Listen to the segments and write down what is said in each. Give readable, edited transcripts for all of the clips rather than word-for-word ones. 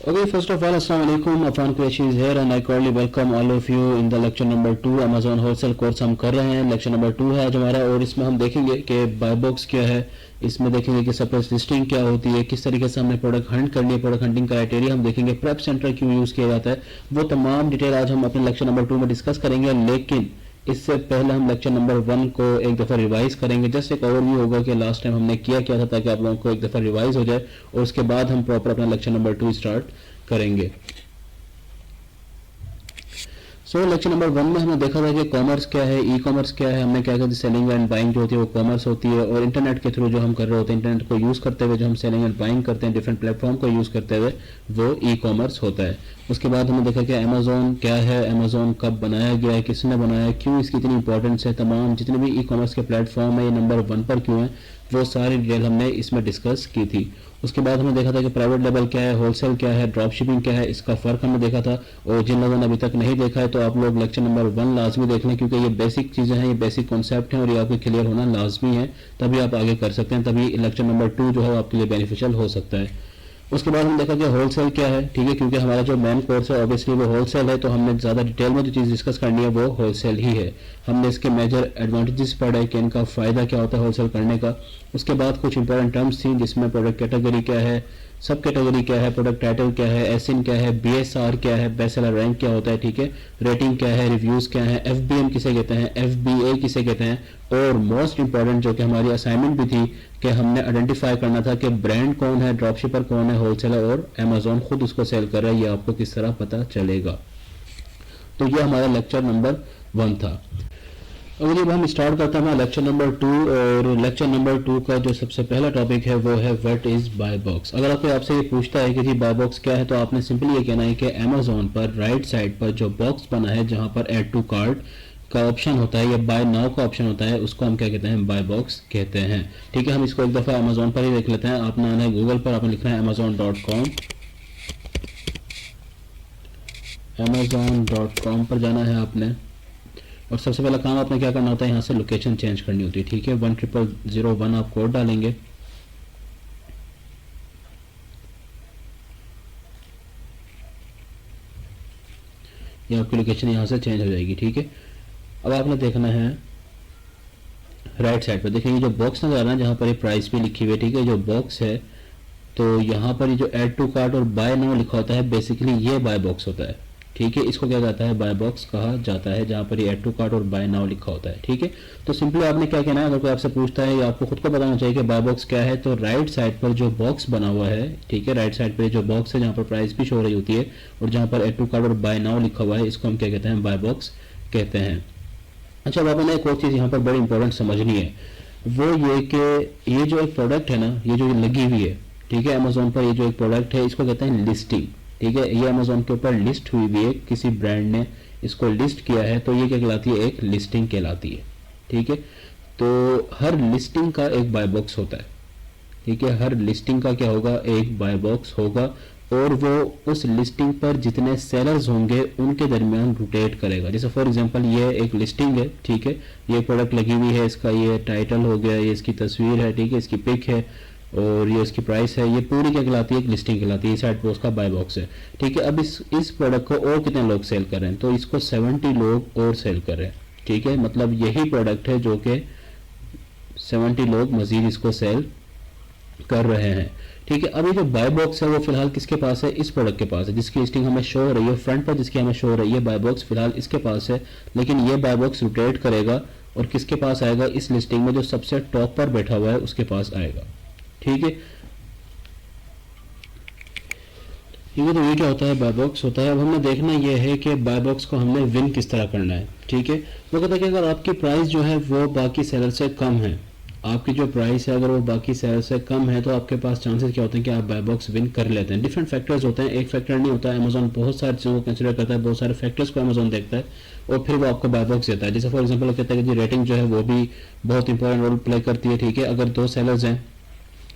Okay, first of all, Assalamu alaikum. Afan Qureshi is here and I cordially welcome all of you in the lecture number 2 Amazon wholesale course हम कर रहे हैं. Lecture number 2 है आज हमारा और इसमें हम देखेंगे कि बाय बॉक्स क्या है, इसमें देखेंगे कि सरप्लस लिस्टिंग क्या होती है, किस तरीके से हमने प्रोडक्ट हंट करनी है, प्रोडक्ट हंटिंग क्राइटेरिया हम देखेंगे, प्रेप सेंटर क्यों यूज़ किया जाता है, वो तमाम डिटेल आज हम अपने लेक्चर नंबर 2 में डिस्कस करेंगे. लेकिन इससे पहले हम लेक्चर नंबर 1 को एक दफ़ा रिवाइज करेंगे. जस्ट एक ओवरव्यू होगा कि लास्ट टाइम हमने क्या किया था ताकि आप लोगों को एक दफ़ा रिवाइज हो जाए और उसके बाद हम प्रॉपर अपना लेक्चर नंबर 2 स्टार्ट करेंगे. लेक्चर नंबर 1 में हमने देखा था कि कॉमर्स क्या है, ई कॉमर्स क्या है, हमने क्या कहा सेलिंग एंड बाइंग जो होती है वो कॉमर्स होती है और इंटरनेट के थ्रू जो हम कर रहे होते हैं, इंटरनेट को यूज़ करते हुए जो हम सेलिंग एंड बाइंग करते हैं डिफरेंट प्लेटफॉर्म को यूज़ करते हुए, वो ई कॉमर्स होता है. उसके बाद हमने देखा कि अमेजोन क्या है, अमेजोन कब बनाया गया है, किसने बनाया है, क्यों इसकी इतनी इंपॉर्टेंस है, तमाम जितने भी ई कॉमर्स के प्लेटफॉर्म है ये नंबर 1 पर क्यों है, वो सारी डिटेल हमने इसमें डिस्कस की थी. उसके बाद हमने देखा था कि प्राइवेट लेवल क्या है, होलसेल क्या है, ड्रॉप शिपिंग क्या है, इसका फ़र्क हमने देखा था. और जिन लोगों ने अभी तक नहीं देखा है तो आप लोग लेक्चर नंबर 1 लाजमी देख लें क्योंकि ये बेसिक चीज़ें हैं, ये बेसिक कॉन्सेप्ट हैं और ये आपके क्लियर होना लाजमी है, तभी आप आगे कर सकते हैं, तभी लेक्चर नंबर 2 जो है आपके लिए बेनिफिशियल हो सकता है. उसके बाद हमने देखा कि होलसेल क्या है, ठीक है, क्योंकि हमारा जो मेन कोर्स है ऑब्वियसली वो होलसेल है तो हमने ज़्यादा डिटेल में जो चीज़ डिस्कस करनी है वो होलसेल ही है. हमने इसके मेजर एडवांटेजेस पढ़े कि इनका फ़ायदा क्या होता है होलसेल करने का. उसके बाद कुछ इंपॉर्टेंट टर्म्स थी जिसमें प्रोडक्ट कैटेगरी क्या है, सब कैटेगरी क्या है, प्रोडक्ट टाइटल क्या है, एसिन क्या है, बीएसआर क्या है, बेस्ट सेलर रैंक क्या होता है, ठीक है, रेटिंग क्या है, रिव्यूज़ क्या है, एफबीएम किसे कहते हैं, एफबीए किसे कहते हैं, और मोस्ट इंपॉर्टेंट जो कि हमारी असाइनमेंट भी थी कि हमने आइडेंटिफाई करना था कि ब्रांड कौन है, ड्रॉपशिपर कौन है, होलसेलर और अमेजोन खुद उसको सेल कर रहा है, ये आपको किस तरह पता चलेगा. तो ये हमारा लेक्चर नंबर 1 था. अब जब हम स्टार्ट करते हैं लेक्चर नंबर 2 और लेक्चर नंबर 2 का जो सबसे पहला टॉपिक है वो है व्हाट इज़ बाय बॉक्स. अगर कोई आपसे ये पूछता है कि जी बाय बॉक्स क्या है तो आपने सिंपली ये कहना है कि अमेजोन पर राइट साइड पर जो बॉक्स बना है जहाँ पर ऐड टू कार्ट का ऑप्शन होता है या बाय नाउ का ऑप्शन होता है उसको हम क्या कहते हैं, बाय बॉक्स कहते हैं. ठीक है, हम इसको एक दफ़ा अमेजोन पर ही देख लेते हैं. आपने आना है गूगल पर, आपने लिखना है amazon.com पर जाना है आपने और सबसे पहला काम आपने क्या करना होता है, यहाँ से लोकेशन चेंज करनी होती है. ठीक है, 10001 आप कोड डालेंगे. ये आपकी लोकेशन यहाँ से चेंज हो जाएगी. ठीक है, अब आपने देखना है राइट साइड पर, देखिए ये जो बॉक्स नजर आ रहा है जहाँ पर ये प्राइस भी लिखी हुई है. ठीक है, जो बॉक्स है तो यहाँ पर ये जो ऐड टू कार्ट और बाय नाउ लिखा होता है बेसिकली ये बाय बॉक्स होता है. ठीक है, इसको क्या जाता है, बाय बॉक्स कहा जाता है जहाँ पर ये ऐड टू कार्ट और बाय नाउ लिखा होता है. ठीक है, तो सिंपली आपने क्या कहना है, अगर कोई आपसे पूछता है या आपको खुद को बताना चाहिए कि बाय बॉक्स क्या है, तो राइट साइड पर जो बॉक्स बना हुआ है, ठीक है, राइट साइड पर जो बॉक्स है जहाँ पर प्राइस भी शो रही होती है और जहाँ पर ऐड टू कार्ट और बाय नाउ लिखा हुआ है, इसको हम क्या कहते हैं, बाय बॉक्स कहते हैं. अच्छा, अब आपने एक और चीज़ यहाँ पर बड़ी इंपॉर्टेंट समझनी है, वो ये कि ये जो एक प्रोडक्ट है ना, ये जो लगी हुई है, ठीक है, अमेजोन पर ये जो एक प्रोडक्ट है इसको कहते हैं लिस्टिंग. ठीक है, ये अमेजोन के ऊपर लिस्ट हुई हुई है, किसी ब्रांड ने इसको लिस्ट किया है तो ये क्या कहलाती है, एक लिस्टिंग कहलाती है. ठीक है, तो हर लिस्टिंग का एक बाय बॉक्स होता है. ठीक है, हर लिस्टिंग का क्या होगा, एक बाय बॉक्स होगा और वो उस लिस्टिंग पर जितने सेलर्स होंगे उनके दरमियान रोटेट करेगा. जैसे फॉर एग्जांपल ये एक लिस्टिंग है, ठीक है, ये प्रोडक्ट लगी हुई है, इसका ये टाइटल हो गया, ये इसकी तस्वीर है, ठीक है, इसकी पिक है और ये इसकी प्राइस है, ये पूरी क्या कहलाती है, एक लिस्टिंग कहलाती है. साइड पर उसका बाय बॉक्स है. ठीक है, अब इस प्रोडक्ट को और कितने लोग सेल कर रहे हैं, तो इसको 70 लोग और सेल कर रहे हैं. ठीक है, मतलब यही प्रोडक्ट है जो कि 70 लोग मजीद इसको सेल कर रहे हैं. ठीक है, अब ये जो बाय बॉक्स है वो फिलहाल किसके पास है, इस प्रोडक्ट के पास है, जिसकी लिस्टिंग हमें शो हो रही है फ्रंट पर, जिसकी हमें शो हो रही है बाय बॉक्स फिलहाल इसके पास है. लेकिन ये बाय बॉक्स रोटेट करेगा और किसके पास आएगा, इस लिस्टिंग में जो सबसे टॉप पर बैठा हुआ है उसके पास आएगा. ठीक है, ठीक है, तो ये क्या होता है, बाय बॉक्स होता है. अब हमने देखना ये है कि बाय बॉक्स को हमने विन किस तरह करना है. ठीक है, वो कहता है कि अगर आपकी प्राइस जो है वो बाकी सेलर से कम है, आपकी जो प्राइस है अगर वो बाकी सेलर से कम है तो आपके पास चांसेस क्या होते हैं कि आप बाय बॉक्स विन कर लेते हैं. डिफरेंट फैक्टर्स होते हैं, एक फैक्टर नहीं होता है. अमेजोन बहुत सारी चीज़ों को कंसिडर करता है, बहुत सारे फैक्टर्स को अमेजोन देखता है और फिर वो आपको बाय बॉक्स देता है. जैसे फॉर एग्जांपल कहता है कि जी रेटिंग जो है वो भी बहुत इंपॉर्टेंट रोल प्ले करती है. ठीक है, अगर 2 सेलर्स हैं,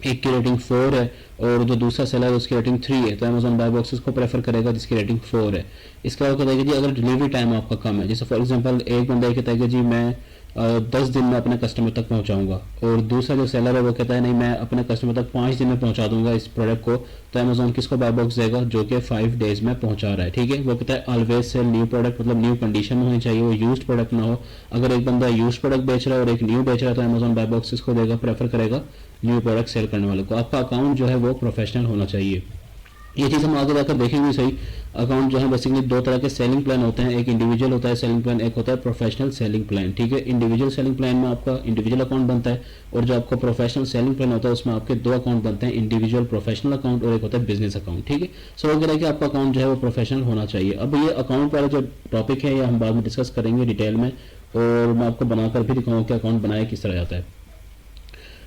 एक की रेटिंग 4 है और जो दूसरा सेलर है उसकी रेटिंग 3 है, तो अमेजोन बाय बॉक्सेस को प्रेफर करेगा जिसकी रेटिंग 4 है. इसका क्या कहता है कि जी अगर डिलीवरी टाइम आपका कम है, जैसे फॉर एग्जांपल एक बंदा कहता है कि जी मैं 10 दिन में अपने कस्टमर तक पहुंचाऊंगा, और दूसरा जो सेलर है वो कहता है नहीं मैं अपने कस्टमर तक 5 दिन में पहुंचा दूंगा इस प्रोडक्ट को, तो अमेजोन किसको बाय बॉक्स देगा, जो कि 5 डेज में पहुंचा रहा है। ठीक है, वो कहता है ऑलवेज सेल न्यू प्रोडक्ट, मतलब न्यू कंडीशन में होनी चाहिए, वो यूज्ड प्रोडक्ट ना हो। अगर एक बंदा यूज्ड प्रोडक्ट बेच रहा है और एक न्यू बेच रहा है तो अमेजोन बाय बॉक्स किसको देगा, प्रेफर करेगा न्यू प्रोडक्ट सेल करने वाले को। आपका अकाउंट जो है वो प्रोफेशनल होना चाहिए। ये चीज़ हम आगे जाकर देखेंगे सही। अकाउंट जो है बेसिकली 2 तरह के सेलिंग प्लान होते हैं, एक इंडिविजुअल होता है सेलिंग प्लान, एक होता है प्रोफेशनल सेलिंग प्लान। ठीक है, इंडिविजुअल सेलिंग प्लान में आपका इंडिविजुअल अकाउंट बनता है, और जो आपका प्रोफेशनल सेलिंग प्लान होता है उसमें आपके 2 अकाउंट बनते हैं, इंडिविजुअल प्रोफेशनल अकाउंट और एक होता है बिजनेस अकाउंट। ठीक है, सो वो कह रहा है कि आपका अकाउंट जो है वो प्रोफेशनल होना चाहिए। अब ये अकाउंट वाला जो टॉपिक है ये हम बाद में डिस्कस करेंगे डिटेल में, और मैं आपको बनाकर भी दिखाऊंगा कि अकाउंट बनाया किस तरह जाता है।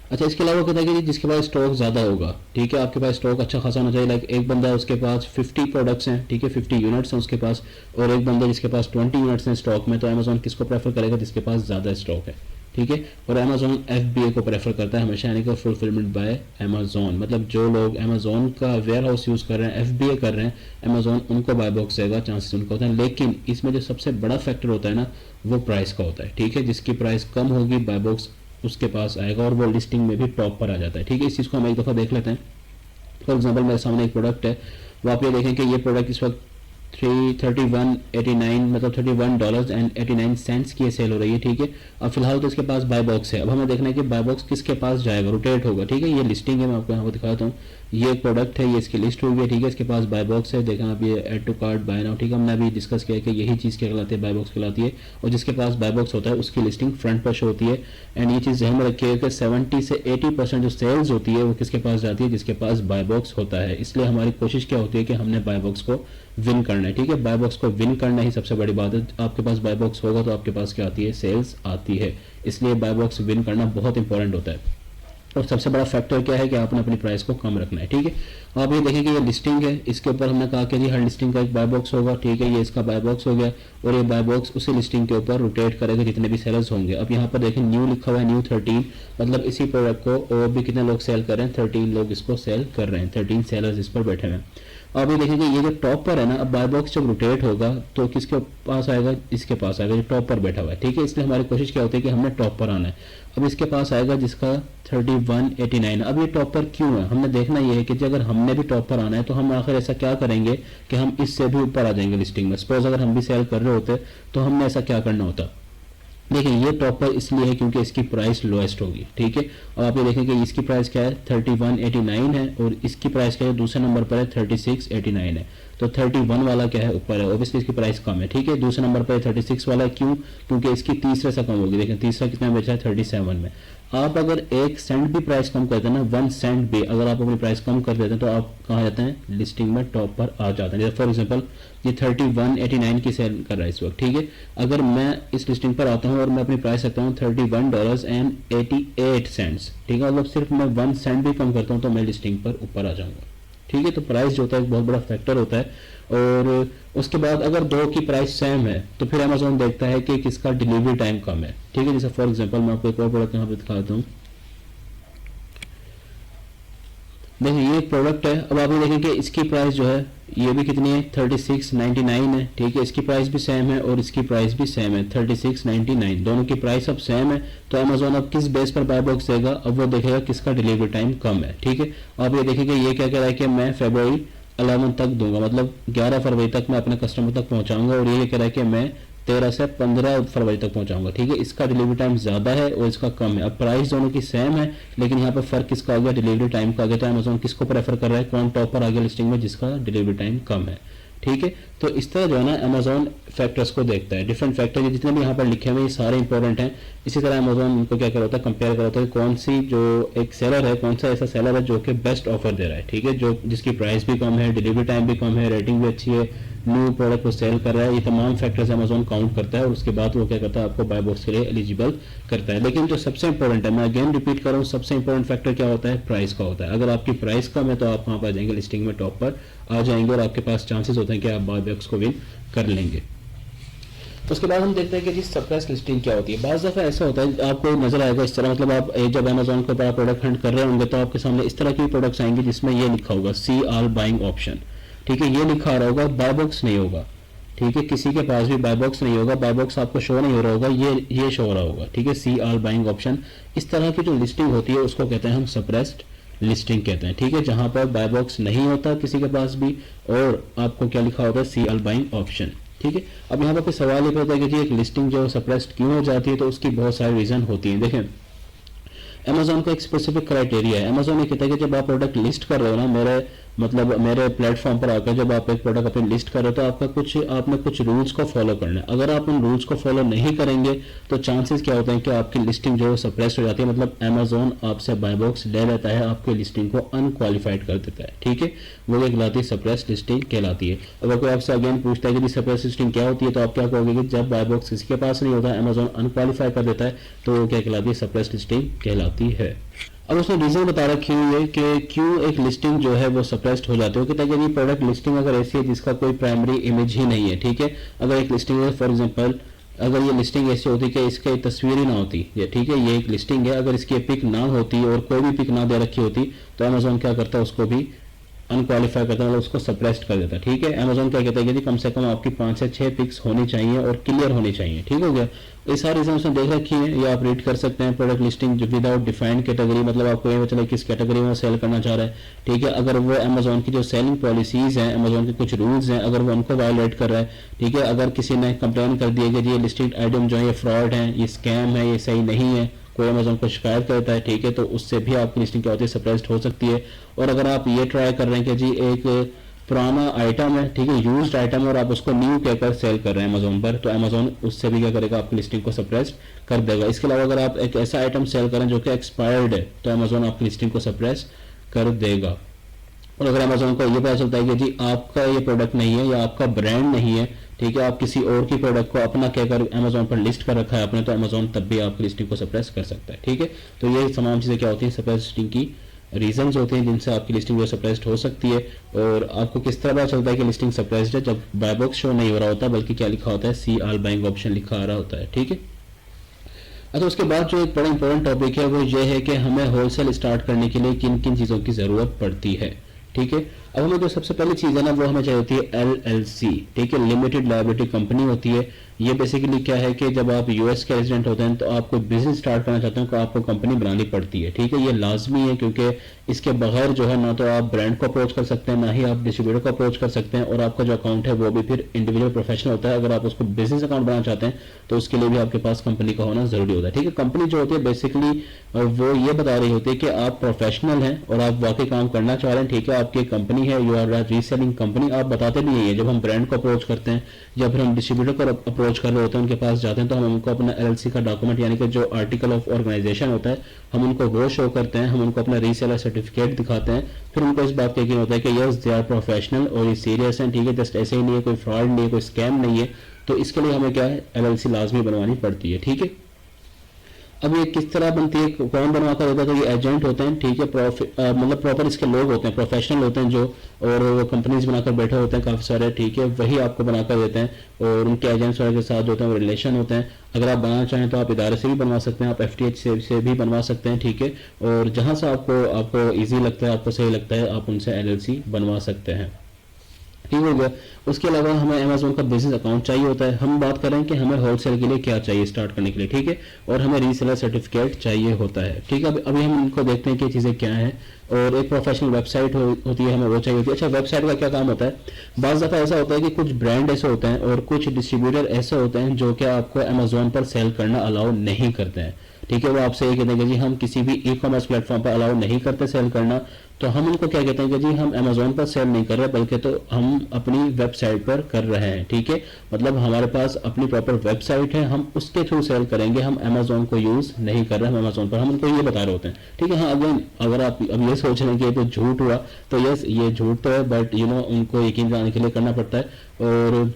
अच्छा, इसके अलावा कहता है कि जिसके पास स्टॉक ज़्यादा होगा, ठीक है, आपके पास स्टॉक अच्छा खासा होना चाहिए। लाइक एक बंदा है उसके पास 50 प्रोडक्ट्स हैं, ठीक है, 50 यूनिट्स हैं उसके पास, और एक बंदा जिसके पास 20 यूनिट्स हैं स्टॉक में, तो अमेजोन किसको प्रेफर करेगा, जिसके पास ज़्यादा स्टॉक है। ठीक है, और अमेजोन FBA को प्रेफर करता है हमेशा, यानी कि फुलफिलमेंट बाय अमेजोन, मतलब जो लोग अमेजोन का वेयर हाउस यूज़ कर रहे हैं, FBA कर रहे हैं, अमेजोन उनको बाय बॉक्स देगा, चांसेस उनको होते हैं। लेकिन इसमें जो सबसे बड़ा फैक्टर होता है ना, वो प्राइस का होता है। ठीक है, जिसकी प्राइस कम होगी बाय बॉक्स उसके पास आएगा, और वो लिस्टिंग में भी टॉप पर आ जाता है। ठीक है, इस चीज़ को हम एक दफ़ा देख लेते हैं। फॉर एग्जांपल मेरे सामने एक प्रोडक्ट है, वो आप ये देखें कि ये प्रोडक्ट इस वक्त 31.89 मतलब $31.89 की सेल हो रही है। ठीक है, अब फिलहाल तो इसके पास बाय बॉक्स है। अब हमें देखना है कि बाय बॉक्स किसके पास जाएगा, रोटेट होगा। ठीक है, ये लिस्टिंग है, मैं आपको यहाँ पर दिखाता हूँ। ये एक प्रोडक्ट है, ये इसकी लिस्ट हुई है। ठीक है, इसके पास बाय बॉक्स है, देखें आप ये add to cart buy now. ठीक है, हमने अभी डिस्कस किया कि यही चीज़ क्या कहलाती है, बाय बॉक्स कहलाती है, और जिसके पास बाय बॉक्स होता है उसकी लिस्टिंग फ्रंट पर शो होती है। एंड ये चीज़ ध्यान में रखिएगा कि 70 से 80% जो सेल्स होती है वो किसके पास जाती है, जिसके पास बाय बॉक्स होता है। इसलिए हमारी कोशिश क्या होती है कि हमने बाय बॉक्स को विन करना है। ठीक है, बाय बॉक्स को विन करना ही सबसे बड़ी बात है। आपके पास बाय बॉक्स होगा तो आपके पास क्या आती है, सेल्स आती है। इसलिए बाय बॉक्स विन करना बहुत इंपॉर्टेंट होता है। और सबसे बड़ा फैक्टर क्या है कि आपने अपनी प्राइस को कम रखना है। ठीक है, आप ये देखें कि ये लिस्टिंग है, इसके ऊपर हमने कहा कि जी हर लिस्टिंग का एक बाय बॉक्स होगा। ठीक है, ये इसका बाय बॉक्स हो गया, और ये बाय बॉक्स उसी लिस्टिंग के ऊपर रोटेट करेगा जितने भी सेलर्स होंगे। अब यहाँ पर देखें न्यू लिखा हुआ है, न्यू 13, मतलब इसी प्रोडक्ट को और भी कितने लोग सेल कर रहे हैं, 13 लोग इसको सेल कर रहे हैं, 13 सेलर्स इस पर बैठे हैं। अब ये देखेंगे ये जो टॉप पर है ना, अब बाय बॉक्स जब रोटेट होगा तो किसके पास आएगा, इसके पास आएगा जो टॉप पर बैठा हुआ है। ठीक है, इसलिए हमारी कोशिश क्या होती है कि हमने टॉप पर आना है। अब इसके पास आएगा जिसका 31.89। अब ये टॉप पर क्यों है, हमने देखना ये है कि अगर हमने भी टॉप पर आना है तो हम आखिर ऐसा क्या करेंगे कि हम इससे भी ऊपर आ जाएंगे लिस्टिंग में। सपोज अगर हम भी सेल कर रहे होते तो हमने ऐसा क्या करना होता। देखिए, ये टॉप पर इसलिए है क्योंकि इसकी प्राइस लोएस्ट होगी। ठीक है, और आप ये देखें कि इसकी प्राइस क्या है, 31.89 है, और इसकी प्राइस क्या है, दूसरे नंबर पर है 36.89 है। तो 31 वाला क्या है, ऊपर है, ऑब्वियसली इसकी प्राइस कम है। ठीक है, दूसरे नंबर पर 36 वाला है, क्यों, क्योंकि इसकी तीसरे से कम होगी। देखें तीसरा कितना बेचा है, 37 में। आप अगर 1 सेंट भी प्राइस कम करते हैं ना, 1 सेंट भी अगर आप अपनी प्राइस कम कर देते हैं तो आप कहाँ जाते हैं, लिस्टिंग में टॉप पर आ जाते हैं। जैसे फॉर एग्जांपल ये 31.89 की सेल कर रहा है इस वक्त। ठीक है, अगर मैं इस लिस्टिंग पर आता हूँ और मैं अपनी प्राइस रखता हूँ $31.88, ठीक है, मतलब सिर्फ मैं 1 सेंट भी कम करता हूँ तो मैं लिस्टिंग पर ऊपर आ जाऊँगा। ठीक है, तो प्राइस जो होता है एक बहुत बड़ा फैक्टर होता है। और उसके बाद अगर दो की प्राइस सेम है तो फिर अमेजोन देखता है कि किसका डिलीवरी टाइम कम है। ठीक है, जैसे फॉर एग्जांपल मैं आपको एक और प्रोडक्ट यहाँ पे दिखाता हूँ। देखिए ये प्रोडक्ट है, अब आप ये देखें कि इसकी प्राइस जो है ये भी कितनी है, 36.99 है। ठीक है, इसकी प्राइस भी सेम है और इसकी प्राइस भी सेम है, 36.99, दोनों की प्राइस अब सेम है। तो अमेजोन अब किस बेस पर बाय बॉक्स देगा, अब वो देखेगा किसका डिलीवरी टाइम कम है। ठीक है, आप ये देखेंगे ये क्या कह रहा है कि मैं February 11 तक दूंगा, मतलब 11 फरवरी तक मैं अपने कस्टमर तक पहुंचाऊंगा, और ये कह रहा है कि मैं 13 से 15 फरवरी तक पहुंचाऊंगा। ठीक है, इसका डिलीवरी टाइम ज़्यादा है और इसका कम है। अब प्राइस दोनों की सेम है, लेकिन यहाँ पर फर्क किसका आ गया, डिलीवरी टाइम का आ गया। तो अमेजोन किसको प्रेफर कर रहा है, कौन टॉप पर आ गया लिस्टिंग में, जिसका डिलीवरी टाइम कम है। ठीक है, तो इस तरह जो है ना अमेजोन फैक्टर्स को देखता है, डिफरेंट फैक्टर जितने भी यहाँ पर लिखे हुए हैं सारे इंपॉर्टेंट हैं। इसी तरह अमेजोन उनको क्या कर होता है, कंपेयर कर होता है कौन सी जो एक सेलर है, कौन सा ऐसा सेलर है जो कि बेस्ट ऑफर दे रहा है। ठीक है, जो जिसकी प्राइस भी कम है, डिलीवरी टाइम भी कम है, रेटिंग भी अच्छी है, न्यू प्रोडक्ट को सेल कर रहा है। ये तमाम फैक्टर्स अमेजोन काउंट करता है और उसके बाद वो क्या करता है, आपको बाय बॉक्स के लिए एलिजिबल करता है। लेकिन जो सबसे इंपॉर्टेंट है, मैं अगेन रिपीट कर रहा हूँ, सबसे इंपॉर्टेंट फैक्टर क्या होता है, प्राइस का होता है। अगर आपकी प्राइस कम है तो आप वहाँ पर आ जाएंगे, लिस्टिंग में टॉप पर आ जाएंगे और आपके पास चांसेस होते हैं कि आप बाय बॉक्स को विन कर लेंगे। उसके बाद हम देखते हैं कि जी सप्रेस लिस्टिंग क्या होती है। बाज़ दफ़ा ऐसा होता है आपको नजर आएगा इस तरह, मतलब आप जब अमेजोन के ऊपर प्रोडक्ट हंट कर रहे होंगे तो आपके सामने इस तरह की प्रोडक्ट्स आएंगे जिसमें ये लिखा होगा सी ऑल बाइंग ऑप्शन। ठीक है, ये लिखा आ रहा होगा, बाय बॉक्स नहीं होगा। ठीक है, किसी के पास भी बाय बॉक्स नहीं होगा, बाय बॉक्स आपको शो नहीं हो रहा होगा, ये शो हो रहा होगा, ठीक है, सी ऑल बाइंग ऑप्शन। इस तरह की जो लिस्टिंग होती है उसको कहते हैं हम सप्रेस्ड लिस्टिंग कहते हैं, ठीक है, जहां पर बाय बॉक्स नहीं होता किसी के पास भी और आपको क्या लिखा होता है, सी ऑल बाइंग ऑप्शन, ठीक है। अब यहाँ पर कोई सवाल ये करता है कि जी एक लिस्टिंग जो सप्रेस्ड क्यों हो जाती है, तो उसकी बहुत सारी रीजन होती है। देखें, अमेजोन का एक स्पेसिफिक क्राइटेरिया है। अमेजोन ये कहता है कि जब आप प्रोडक्ट लिस्ट कर रहे हो ना, मेरे प्लेटफॉर्म पर आकर जब आप एक प्रोडक्ट अपनी लिस्ट कर रहे हो तो आपने कुछ रूल्स को फॉलो करना है। अगर आप उन रूल्स को फॉलो नहीं करेंगे तो चांसेस क्या होते हैं कि आपकी लिस्टिंग जो है सप्रेस हो जाती है, मतलब अमेजोन आपसे बाय बॉक्स ले लेता है, आपकी लिस्टिंग को अनक्वालिफाइड कर देता है, ठीक है, वो कहलाती है सप्रेस लिस्टिंग कहलाती है। अगर कोई आपसे अगेन पूछता है कि सप्रेस लिस्टिंग क्या होती है, तो आप क्या कहोगे कि जब बाय बॉक्स किसी के पास नहीं होता, अमेजोन अनक्वालिफाई कर देता है, तो वो क्या कहलाती है, सप्रेस लिस्टिंग कहलाती है। अब उसने रीजन बता रखी हुई है कि क्यों एक लिस्टिंग जो है वो सप्रेस्ड हो जाती है। कहता है कि प्रोडक्ट लिस्टिंग अगर ऐसी है जिसका कोई प्राइमरी इमेज ही नहीं है, ठीक है, अगर एक लिस्टिंग है फॉर एग्जांपल, अगर ये लिस्टिंग ऐसी होती कि इसकी तस्वीर ही ना होती, ये ठीक है, ये एक लिस्टिंग है, अगर इसकी पिक ना होती और कोई भी पिक ना दे रखी होती तो अमेजोन क्या करता है, उसको भी अनक्वालिफाई करता है, मतलब उसको सप्रेस्ड कर देता है, ठीक है। अमेजोन क्या कहता है कि कम से कम आपकी 5 से 6 पिक्स होनी चाहिए और क्लियर होनी चाहिए, ठीक हो गया। ये सारी रीजन उसने देख रखी है, ये आप रीड कर सकते हैं। Product listing without defined category, मतलब आपको ये पता चले किस कैटेगरी में सेल करना चाह रहा है, ठीक है। अगर वो अमेजोन की जो सेलिंग पॉलिसीज हैं, अमेजोन के कुछ रूल्स हैं, अगर वो उनको वायलेट कर रहा है, ठीक है, अगर किसी ने कंप्लेन कर दिया कि ये लिस्टेड आइटम जो है ये फ्रॉड है, ये स्कैम है, ये सही नहीं है, कोई अमेजोन को शिकायत करता है, ठीक है, तो उससे भी आपकी लिस्टिंग क्या होती है, सप्रेस्ड हो सकती है। और अगर आप ये ट्राई कर रहे हैं कि जी एक पुराना आइटम है, ठीक है, यूज्ड आइटम, और आप उसको न्यू कहकर सेल कर रहे हैं अमेजोन पर, तो अमेजोन उससे भी क्या करेगा, आपकी लिस्टिंग को सप्रेस्ड कर देगा। इसके अलावा अगर आप एक ऐसा आइटम सेल करें जो कि एक्सपायर्ड है, तो अमेजोन आपकी लिस्टिंग को सप्रेस कर देगा। और अगर अमेजोन को ये पता चलता है कि जी आपका ये प्रोडक्ट नहीं है या आपका ब्रांड नहीं है, ठीक है, आप किसी और की प्रोडक्ट को अपना कहकर अमेजोन पर लिस्ट कर रखा है आपने, तो अमेजोन तब भी आपकी लिस्टिंग को सप्रेस कर सकता है, ठीक है। तो ये तमाम चीज़ें क्या होती हैं, सप्रेस लिस्टिंग की रीजंस होते हैं जिनसे आपकी लिस्टिंग जो सप्रेस्ड हो सकती है। और आपको किस तरह पता चलता है कि लिस्टिंग सप्रेस्ड है, जब बाय बॉक्स शो नहीं हो रहा होता बल्कि क्या लिखा होता है, सी ऑल बाइंग ऑप्शन लिखा आ रहा होता है, ठीक है। अच्छा, उसके बाद जो एक बड़ा इंपॉर्टेंट टॉपिक है वो ये है कि हमें होलसेल स्टार्ट करने के लिए किन किन चीज़ों की ज़रूरत पड़ती है, ठीक है। अब हमें जो सबसे पहली चीज़ है ना, वो हमें चाहिए होती है LLC, ठीक है, लिमिटेड लायबिलिटी कंपनी होती है। ये बेसिकली क्या है कि जब आप यूएस के रेजिडेंट होते हैं तो आपको बिजनेस स्टार्ट करना चाहते हैं तो आपको कंपनी बनानी पड़ती है, ठीक है। ये लाजमी है क्योंकि इसके बगैर जो है ना तो आप ब्रांड को अप्रोच कर सकते हैं, ना ही आप डिस्ट्रीब्यूटर को अप्रोच कर सकते हैं, और आपका जो अकाउंट है वो भी फिर इंडिविजुअल प्रोफेशनल होता है। अगर आप उसको बिजनेस अकाउंट बनाना चाहते हैं तो उसके लिए भी आपके पास कंपनी का होना जरूरी होता है, ठीक है। कंपनी जो होती है बेसिकली वो ये बता रही होती है कि आप प्रोफेशनल हैं और आप वाकई काम करना चाह रहे हैं, ठीक है, आपकी कंपनी है, यू आर रीसेलिंग कंपनी। आप बताते भी यही है, जब हम ब्रांड को अप्रोच करते हैं या फिर हम डिस्ट्रीब्यूटर को अप्रोच कर रहे होते हैं, उनके पास जाते हैं, तो हम उनको अपना LLC का डॉक्यूमेंट यानी कि जो आर्टिकल ऑफ ऑर्गेनाइजेशन होता है हम उनको वो शो करते हैं, हम उनको अपना रीसेलर सर्टिफिकेट दिखाते हैं, फिर उनको इस बात का यकीन होता है कि यस दे आर प्रोफेशनल और ये सीरियस हैं, ठीक है, जस्ट ऐसे ही नहीं है, कोई फ्रॉड नहीं है, कोई स्कैम नहीं है। तो इसके लिए हमें क्या है, LLC लाजमी बनवानी पड़ती है, ठीक है। अब ये किस तरह बनती है, कौन बनवा कर होता है, तो ये एजेंट होते हैं, ठीक है, मतलब प्रॉपर इसके लोग होते हैं, प्रोफेशनल होते हैं जो, और वो कंपनीज बनाकर बैठे होते हैं काफ़ी सारे, ठीक है, वही आपको बनाकर देते हैं और उनके एजेंट्स वगैरह के साथ जो होते हैं वो रिलेशन होते हैं। अगर आप बनाना चाहें तो आप इदारे से भी बनवा सकते हैं, आप FTH से भी बनवा सकते हैं, ठीक है, और जहाँ से आपको ईजी लगता है, आपको सही लगता है, आप उनसे LLC बनवा सकते हैं, ठीक हो गया। उसके अलावा हमें अमेजोन का बिजनेस अकाउंट चाहिए होता है। हम बात करें कि हमें होलसेल के लिए क्या चाहिए स्टार्ट करने के लिए, ठीक है, और हमें रीसेलर सर्टिफिकेट चाहिए होता है, ठीक है। अभी हम इनको देखते हैं कि चीज़ें क्या हैं। और एक प्रोफेशनल वेबसाइट होती है, हमें वो चाहिए होती है। अच्छा, वेबसाइट का क्या काम होता है, बाज़ दफ़ा ऐसा होता है कि कुछ ब्रांड ऐसे होते हैं और कुछ डिस्ट्रीब्यूटर ऐसे होते हैं जो कि आपको अमेजोन पर सेल करना अलाउ नहीं करते हैं, ठीक है। वो आपसे ये कहते हैं कि जी हम किसी भी ई-कॉमर्स प्लेटफॉर्म पर अलाउ नहीं करते सेल करना, तो हम उनको क्या कहते हैं कि जी हम अमेजोन पर सेल नहीं कर रहे बल्कि तो हम अपनी वेबसाइट पर कर रहे हैं, ठीक है। मतलब हमारे पास अपनी प्रॉपर वेबसाइट है, हम उसके थ्रू सेल करेंगे, हम अमेजोन को यूज नहीं कर रहे हैं, हम अमेजोन पर, हम उनको ये बता रहे होते हैं, ठीक है। हाँ, अगेन अगर आप अब ये सोच रहे हैं कि ये तो झूठ हुआ, तो यस ये झूठ तो है, बट उनको यकीन दिलाने के लिए करना पड़ता है। और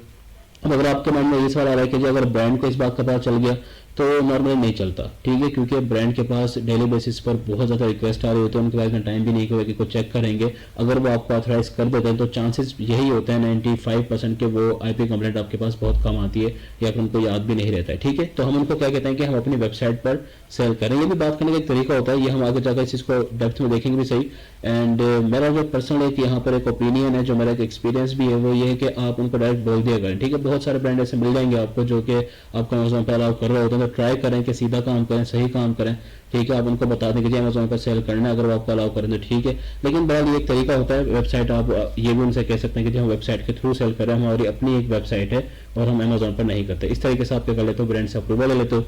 अब अगर आपके माइंड में ये सवाल आ रहा है कि जी अगर ब्रांड को इस बात का पता चल गया तो नॉर्मली नहीं चलता, ठीक है, क्योंकि ब्रांड के पास डेली बेसिस पर बहुत ज़्यादा रिक्वेस्ट आ रही होती है, उनके पास इतना टाइम भी नहीं होगा कि कुछ चेक करेंगे। अगर वो आपको ऑथराइज कर देते हैं तो चांसेस यही होते हैं 95% के वो आईपी कंप्लेंट आपके पास बहुत कम आती है या फिर उनको याद भी नहीं रहता है, ठीक है। तो हम उनको क्या कहते हैं कि हम अपनी वेबसाइट पर सेल करें, ये भी बात करने का एक तरीका होता है, ये हम आगे जाकर इस चीज़ को डेप्थ में देखेंगे भी सही। एंड मेरा जो पर्सनल एक यहाँ पर एक ओपिनियन है, जो मेरा एक एक्सपीरियंस भी है, वो ये है कि आप उनको डायरेक्ट बोल दिया करें, ठीक है। बहुत सारे ब्रांड ऐसे मिल जाएंगे आपको जो कि आपको अमेजोन पर अलाउ कर रहे होते हैं, तो ट्राई करें कि सीधा काम करें, सही काम करें, ठीक है। आप उनको बता दें कि जी अमेजोन पर सेल करना है, अगर वो आपको अलाउ करें तो ठीक है। लेकिन बहरहाल ये एक तरीका होता है, वेबसाइट आप ये भी उनसे कह सकते हैं कि जी हम वेबसाइट के थ्रू सेल कर रहे हैं, हमारी अपनी एक वेबसाइट है और हम अमेजोन पर नहीं करते। इस तरीके से आप क्या कर लेते हो, ब्रांड से अप्रूवल ले लेते हो,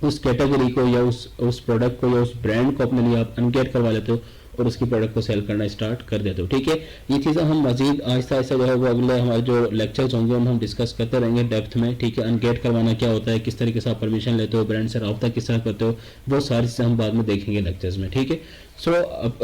उस कैटेगरी को या उस प्रोडक्ट को या उस ब्रांड को अपने लिए आप अनगेट करवा लेते हो और उसकी प्रोडक्ट को सेल करना स्टार्ट कर देते हो, ठीक है। ये चीज़ें हम मजीद आहिस्ता आहिस्ता जो है वो अगले हमारे जो लेक्चर्स होंगे उनमें हम डिस्कस करते रहेंगे डेप्थ में, ठीक है। अनगेट करवाना क्या होता है, किस तरीके से आप परमिशन लेते हो, ब्रांड से रब्ता किस तरह करते हो, वो सारी चीज़ें हम बाद में देखेंगे लेक्चर्स में, ठीक है। सो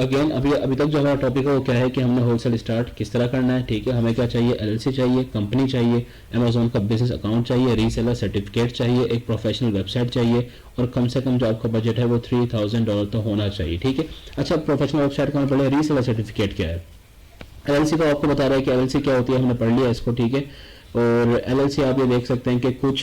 अगेन अभी तक जो हमारा टॉपिक है वो क्या है कि हमने होलसेल स्टार्ट किस तरह करना है, ठीक है। हमें क्या चाहिए, एलएलसी चाहिए, कंपनी चाहिए, अमेजोन का बिजनेस अकाउंट चाहिए, रीसेलर सर्टिफिकेट चाहिए, एक प्रोफेशनल वेबसाइट चाहिए और कम से कम जो आपका बजट है वो $3000 तो होना चाहिए, ठीक है। अच्छा, प्रोफेशनल वेबसाइट का पढ़े, रीसेलर सर्टिफिकेट क्या है। एलएलसी तो आपको बता रहा है कि एलएलसी क्या होती है, हमने पढ़ लिया इसको, ठीक है। और एलएलसी आप ये देख सकते हैं कि कुछ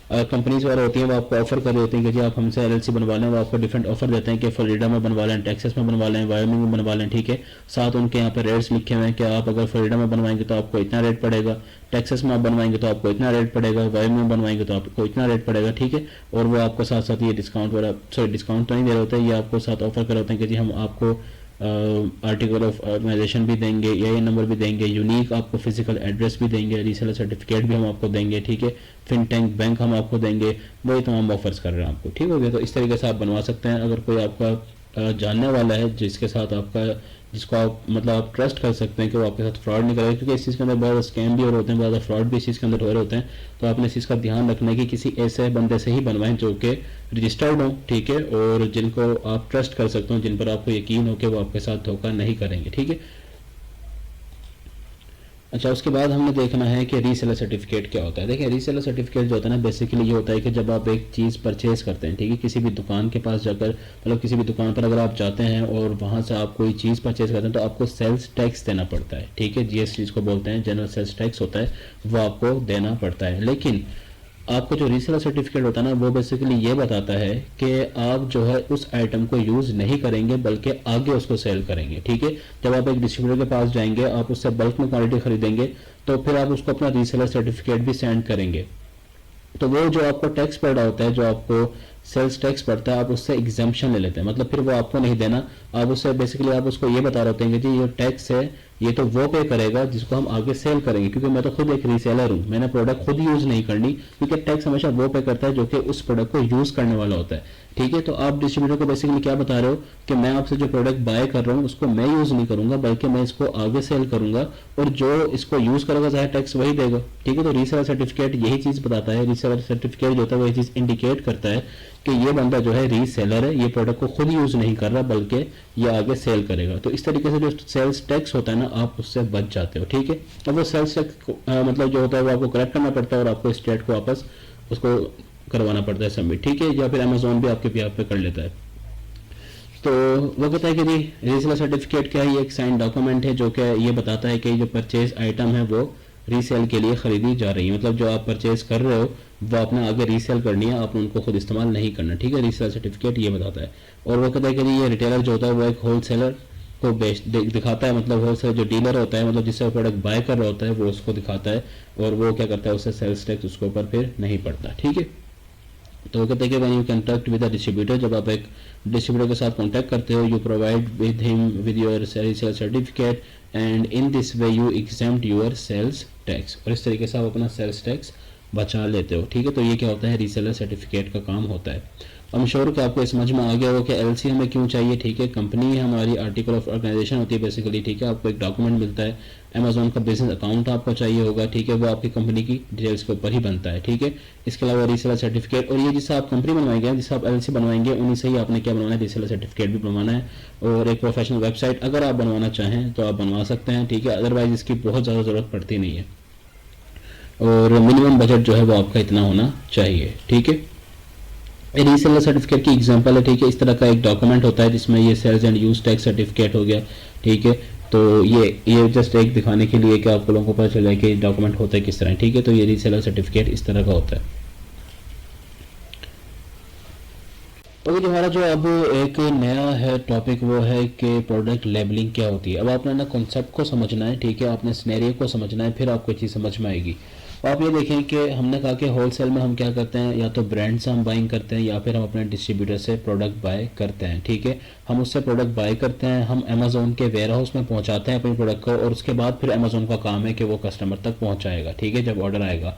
कंपनीज वगैरह होती हैं वो आपको ऑफर कर रही होती हैं कि जी आप हमसे एलएलसी बनवा लें, वो आपको डिफरेंट ऑफर देते हैं कि फ्लोरिडा में बनवा लें, टेक्सास में बनवा लें, वायोमिंग में बनवा लें, ठीक है। साथ उनके यहाँ पे रेट्स लिखे हुए हैं कि आप अगर फ्लोरिडा में बनवाएंगे तो आपको इतना रेट पड़ेगा, टेक्सास में आप बनवाएंगे तो आपको इतना रेट पड़ेगा, वायोमिंग में बनवाएंगे तो आपको इतना रेट पड़ेगा, ठीक है। और वो आपको साथ साथ ये डिस्काउंट वगैरह, सॉरी डिस्काउंट तो नहीं दे रहे होते, ये आपको साथ ऑफर कर रहे होते हैं कि जी हम आपको आर्टिकल ऑफ ऑर्गेनाइजेशन भी देंगे, ये नंबर भी देंगे, यूनिक आपको फिजिकल एड्रेस भी देंगे, रीसेलर सर्टिफिकेट भी हम आपको देंगे, ठीक है। फिनटेक बैंक हम आपको देंगे, वही तमाम ऑफर्स कर रहे हैं आपको, ठीक हो गया। तो इस तरीके से आप बनवा सकते हैं। अगर कोई आपका जानने वाला है जिसके साथ आपका, जिसको आप मतलब आप ट्रस्ट कर सकते हैं कि वो आपके साथ फ्रॉड नहीं करेगा, क्योंकि इस चीज़ के अंदर बहुत स्कैम भी हो रहे होते हैं, बहुत ज़्यादा फ्रॉड भी इस चीज़ के अंदर हो रहे होते हैं। तो आपने इस चीज़ का ध्यान रखना है कि किसी ऐसे बंदे से ही बनवाएं जो कि रजिस्टर्ड हो, ठीक है, और जिनको आप ट्रस्ट कर सकते हो, जिन पर आपको यकीन हो कि वो आपके साथ धोखा नहीं करेंगे, ठीक है। अच्छा, उसके बाद हमने देखना है कि रीसेलर सर्टिफिकेट क्या होता है। देखिए, रीसेलर सर्टिफिकेट जो होता है ना, बेसिकली ये होता है कि जब आप एक चीज़ परचेज करते हैं, ठीक है, किसी भी दुकान के पास जाकर, मतलब किसी भी दुकान पर अगर आप जाते हैं और वहाँ से आप कोई चीज़ परचेज करते हैं तो आपको सेल्स टैक्स देना पड़ता है, ठीक है। जीएसटी जिसको बोलते हैं, जनरल सेल्स टैक्स होता है, वो आपको देना पड़ता है। लेकिन आपको जो रीसेलर सर्टिफिकेट होता है ना, वो बेसिकली ये बताता है कि आप जो है उस आइटम को यूज़ नहीं करेंगे बल्कि आगे उसको सेल करेंगे, ठीक है। जब आप एक डिस्ट्रीब्यूटर के पास जाएंगे, आप उससे बल्क में क्वांटिटी खरीदेंगे तो फिर आप उसको अपना रीसेलर सर्टिफिकेट भी सेंड करेंगे, तो वो जो आपको टैक्स पड़ रहा होता है, जो आपको सेल्स टैक्स पड़ता है, आप उससे एग्जाम्पशन ले लेते हैं, मतलब फिर वो आपको नहीं देना। आप उससे बेसिकली आप उसको ये बता रहे होते हैं कि जी ये टैक्स है, ये तो वो पे करेगा जिसको हम आगे सेल करेंगे, क्योंकि मैं तो खुद एक रीसेलर हूँ, मैंने प्रोडक्ट खुद यूज़ नहीं करनी, क्योंकि टैक्स हमेशा वो पे करता है जो कि उस प्रोडक्ट को यूज़ करने वाला होता है, ठीक है। तो आप डिस्ट्रीब्यूटर को बेसिकली क्या बता रहे हो कि मैं आपसे जो प्रोडक्ट बाय कर रहा हूँ उसको मैं यूज़ नहीं करूंगा बल्कि मैं इसको आगे सेल करूंगा, और जो इसको यूज़ करेगा चाहे टैक्स वही देगा, ठीक है। तो रीसेलर सर्टिफिकेट यही चीज़ बताता है, रीसेलर सर्टिफिकेट जो होता है वही चीज़ इंडिकेट करता है कि ये बंदा जो है रीसेलर है, ये प्रोडक्ट को खुद यूज़ नहीं कर रहा बल्कि ये आगे सेल करेगा। तो इस तरीके से जो सेल्स टैक्स होता है ना, आप उससे बच जाते हो, ठीक है। अब वो सेल्स टैक्स मतलब जो होता है वो आपको कलेक्ट करना पड़ता है और आपको स्टेट को वापस उसको करवाना पड़ता है सबमिट, ठीक है, या फिर अमेजोन भी आपके बिहाफ पे कर लेता है। तो वो कहता है कि जी रीसेलर सर्टिफिकेट क्या है, ये एक साइन डॉक्यूमेंट है जो कि ये बताता है कि जो परचेज आइटम है वो रीसेल के लिए खरीदी जा रही है, मतलब जो आप परचेज कर रहे हो वो आपने आगे रीसेल करनी है, आपने उनको खुद इस्तेमाल नहीं करना, ठीक है। रीसेलर सर्टिफिकेट ये बताता है। और वो कहता है कि ये रिटेलर जो होता है वो एक होलसेलर को दिखाता है, मतलब होलसेलर जो डीलर होता है, मतलब जिससे प्रोडक्ट बाय कर रहा होता है वो उसको दिखाता है, और वो क्या करता है उससे सेल्स टैक्स उसके ऊपर फिर नहीं पड़ता, ठीक है। तो वो कहते हैं कि when you contact with the distributor, जब आप एक डिस्ट्रीब्यूटर के साथ कॉन्टैक्ट करते हो, you provide with him with your sales certificate and in this way you exempt your sales tax, और इस तरीके से आप अपना सेल्स टैक्स बचा लेते हो, ठीक है। तो ये क्या होता है, रीसेलर सर्टिफिकेट का काम होता है। हम श्योर कि आपको समझ में आ गया हो कि एलसी हमें क्यों चाहिए, ठीक है। कंपनी हमारी आर्टिकल ऑफ ऑर्गेनाइजेशन होती है बेसिकली, ठीक है। आपको एक डॉक्यूमेंट मिलता है, अमेजोन का बिजनेस अकाउंट आपको चाहिए होगा, ठीक है, वो आपकी कंपनी की डिटेल्स के ऊपर ही बनता है, ठीक है। इसके अलावा रीसेलर सर्टिफिकेट, और ये जिससे आप कंपनी बनवाएंगे, जिससे आप एलसी बनवाएंगे, उन्हीं से ही आपने क्या बनवाना है, रीसेलर सर्टिफिकेट भी बनवाना है। और एक प्रोफेशनल वेबसाइट अगर आप बनवाना चाहें तो आप बनवा सकते हैं, ठीक है, अदरवाइज इसकी बहुत ज़्यादा ज़रूरत पड़ती नहीं है, और मिनिमम बजट जो है वो आपका इतना होना चाहिए, ठीक है। रीसेलर सर्टिफिकेट की एग्जांपल है, ठीक है। इस तरह का एक डॉक्यूमेंट होता है जिसमें ये sales and use tax certificate हो गया, ठीक है। तो ये जस्ट एक दिखाने के लिए कि आप लोगों को पता चल जाए कि डॉक्यूमेंट होता है किस तरह, ठीक है। तो ये रीसेलर सर्टिफिकेट इस तरह का होता है। तो जो हमारा जो अब एक नया है टॉपिक वो है कि प्रोडक्ट लेबलिंग क्या होती है। अब आपने ना कॉन्सेप्ट को समझना है, ठीक है, आपने सिनेरियो को समझना है, फिर आपको चीज़ समझ में आएगी। और आप ये देखें कि हमने कहा कि होलसेल में हम क्या करते हैं, या तो ब्रांड से हम बाइंग करते हैं या फिर हम अपने डिस्ट्रीब्यूटर से प्रोडक्ट बाय करते हैं, ठीक है। हम उससे प्रोडक्ट बाय करते हैं, हम अमेजोन के वेयर हाउस में पहुंचाते हैं अपने प्रोडक्ट को, और उसके बाद फिर अमेजोन का काम है कि वो कस्टमर तक पहुंचाएगा, ठीक है, जब ऑर्डर आएगा।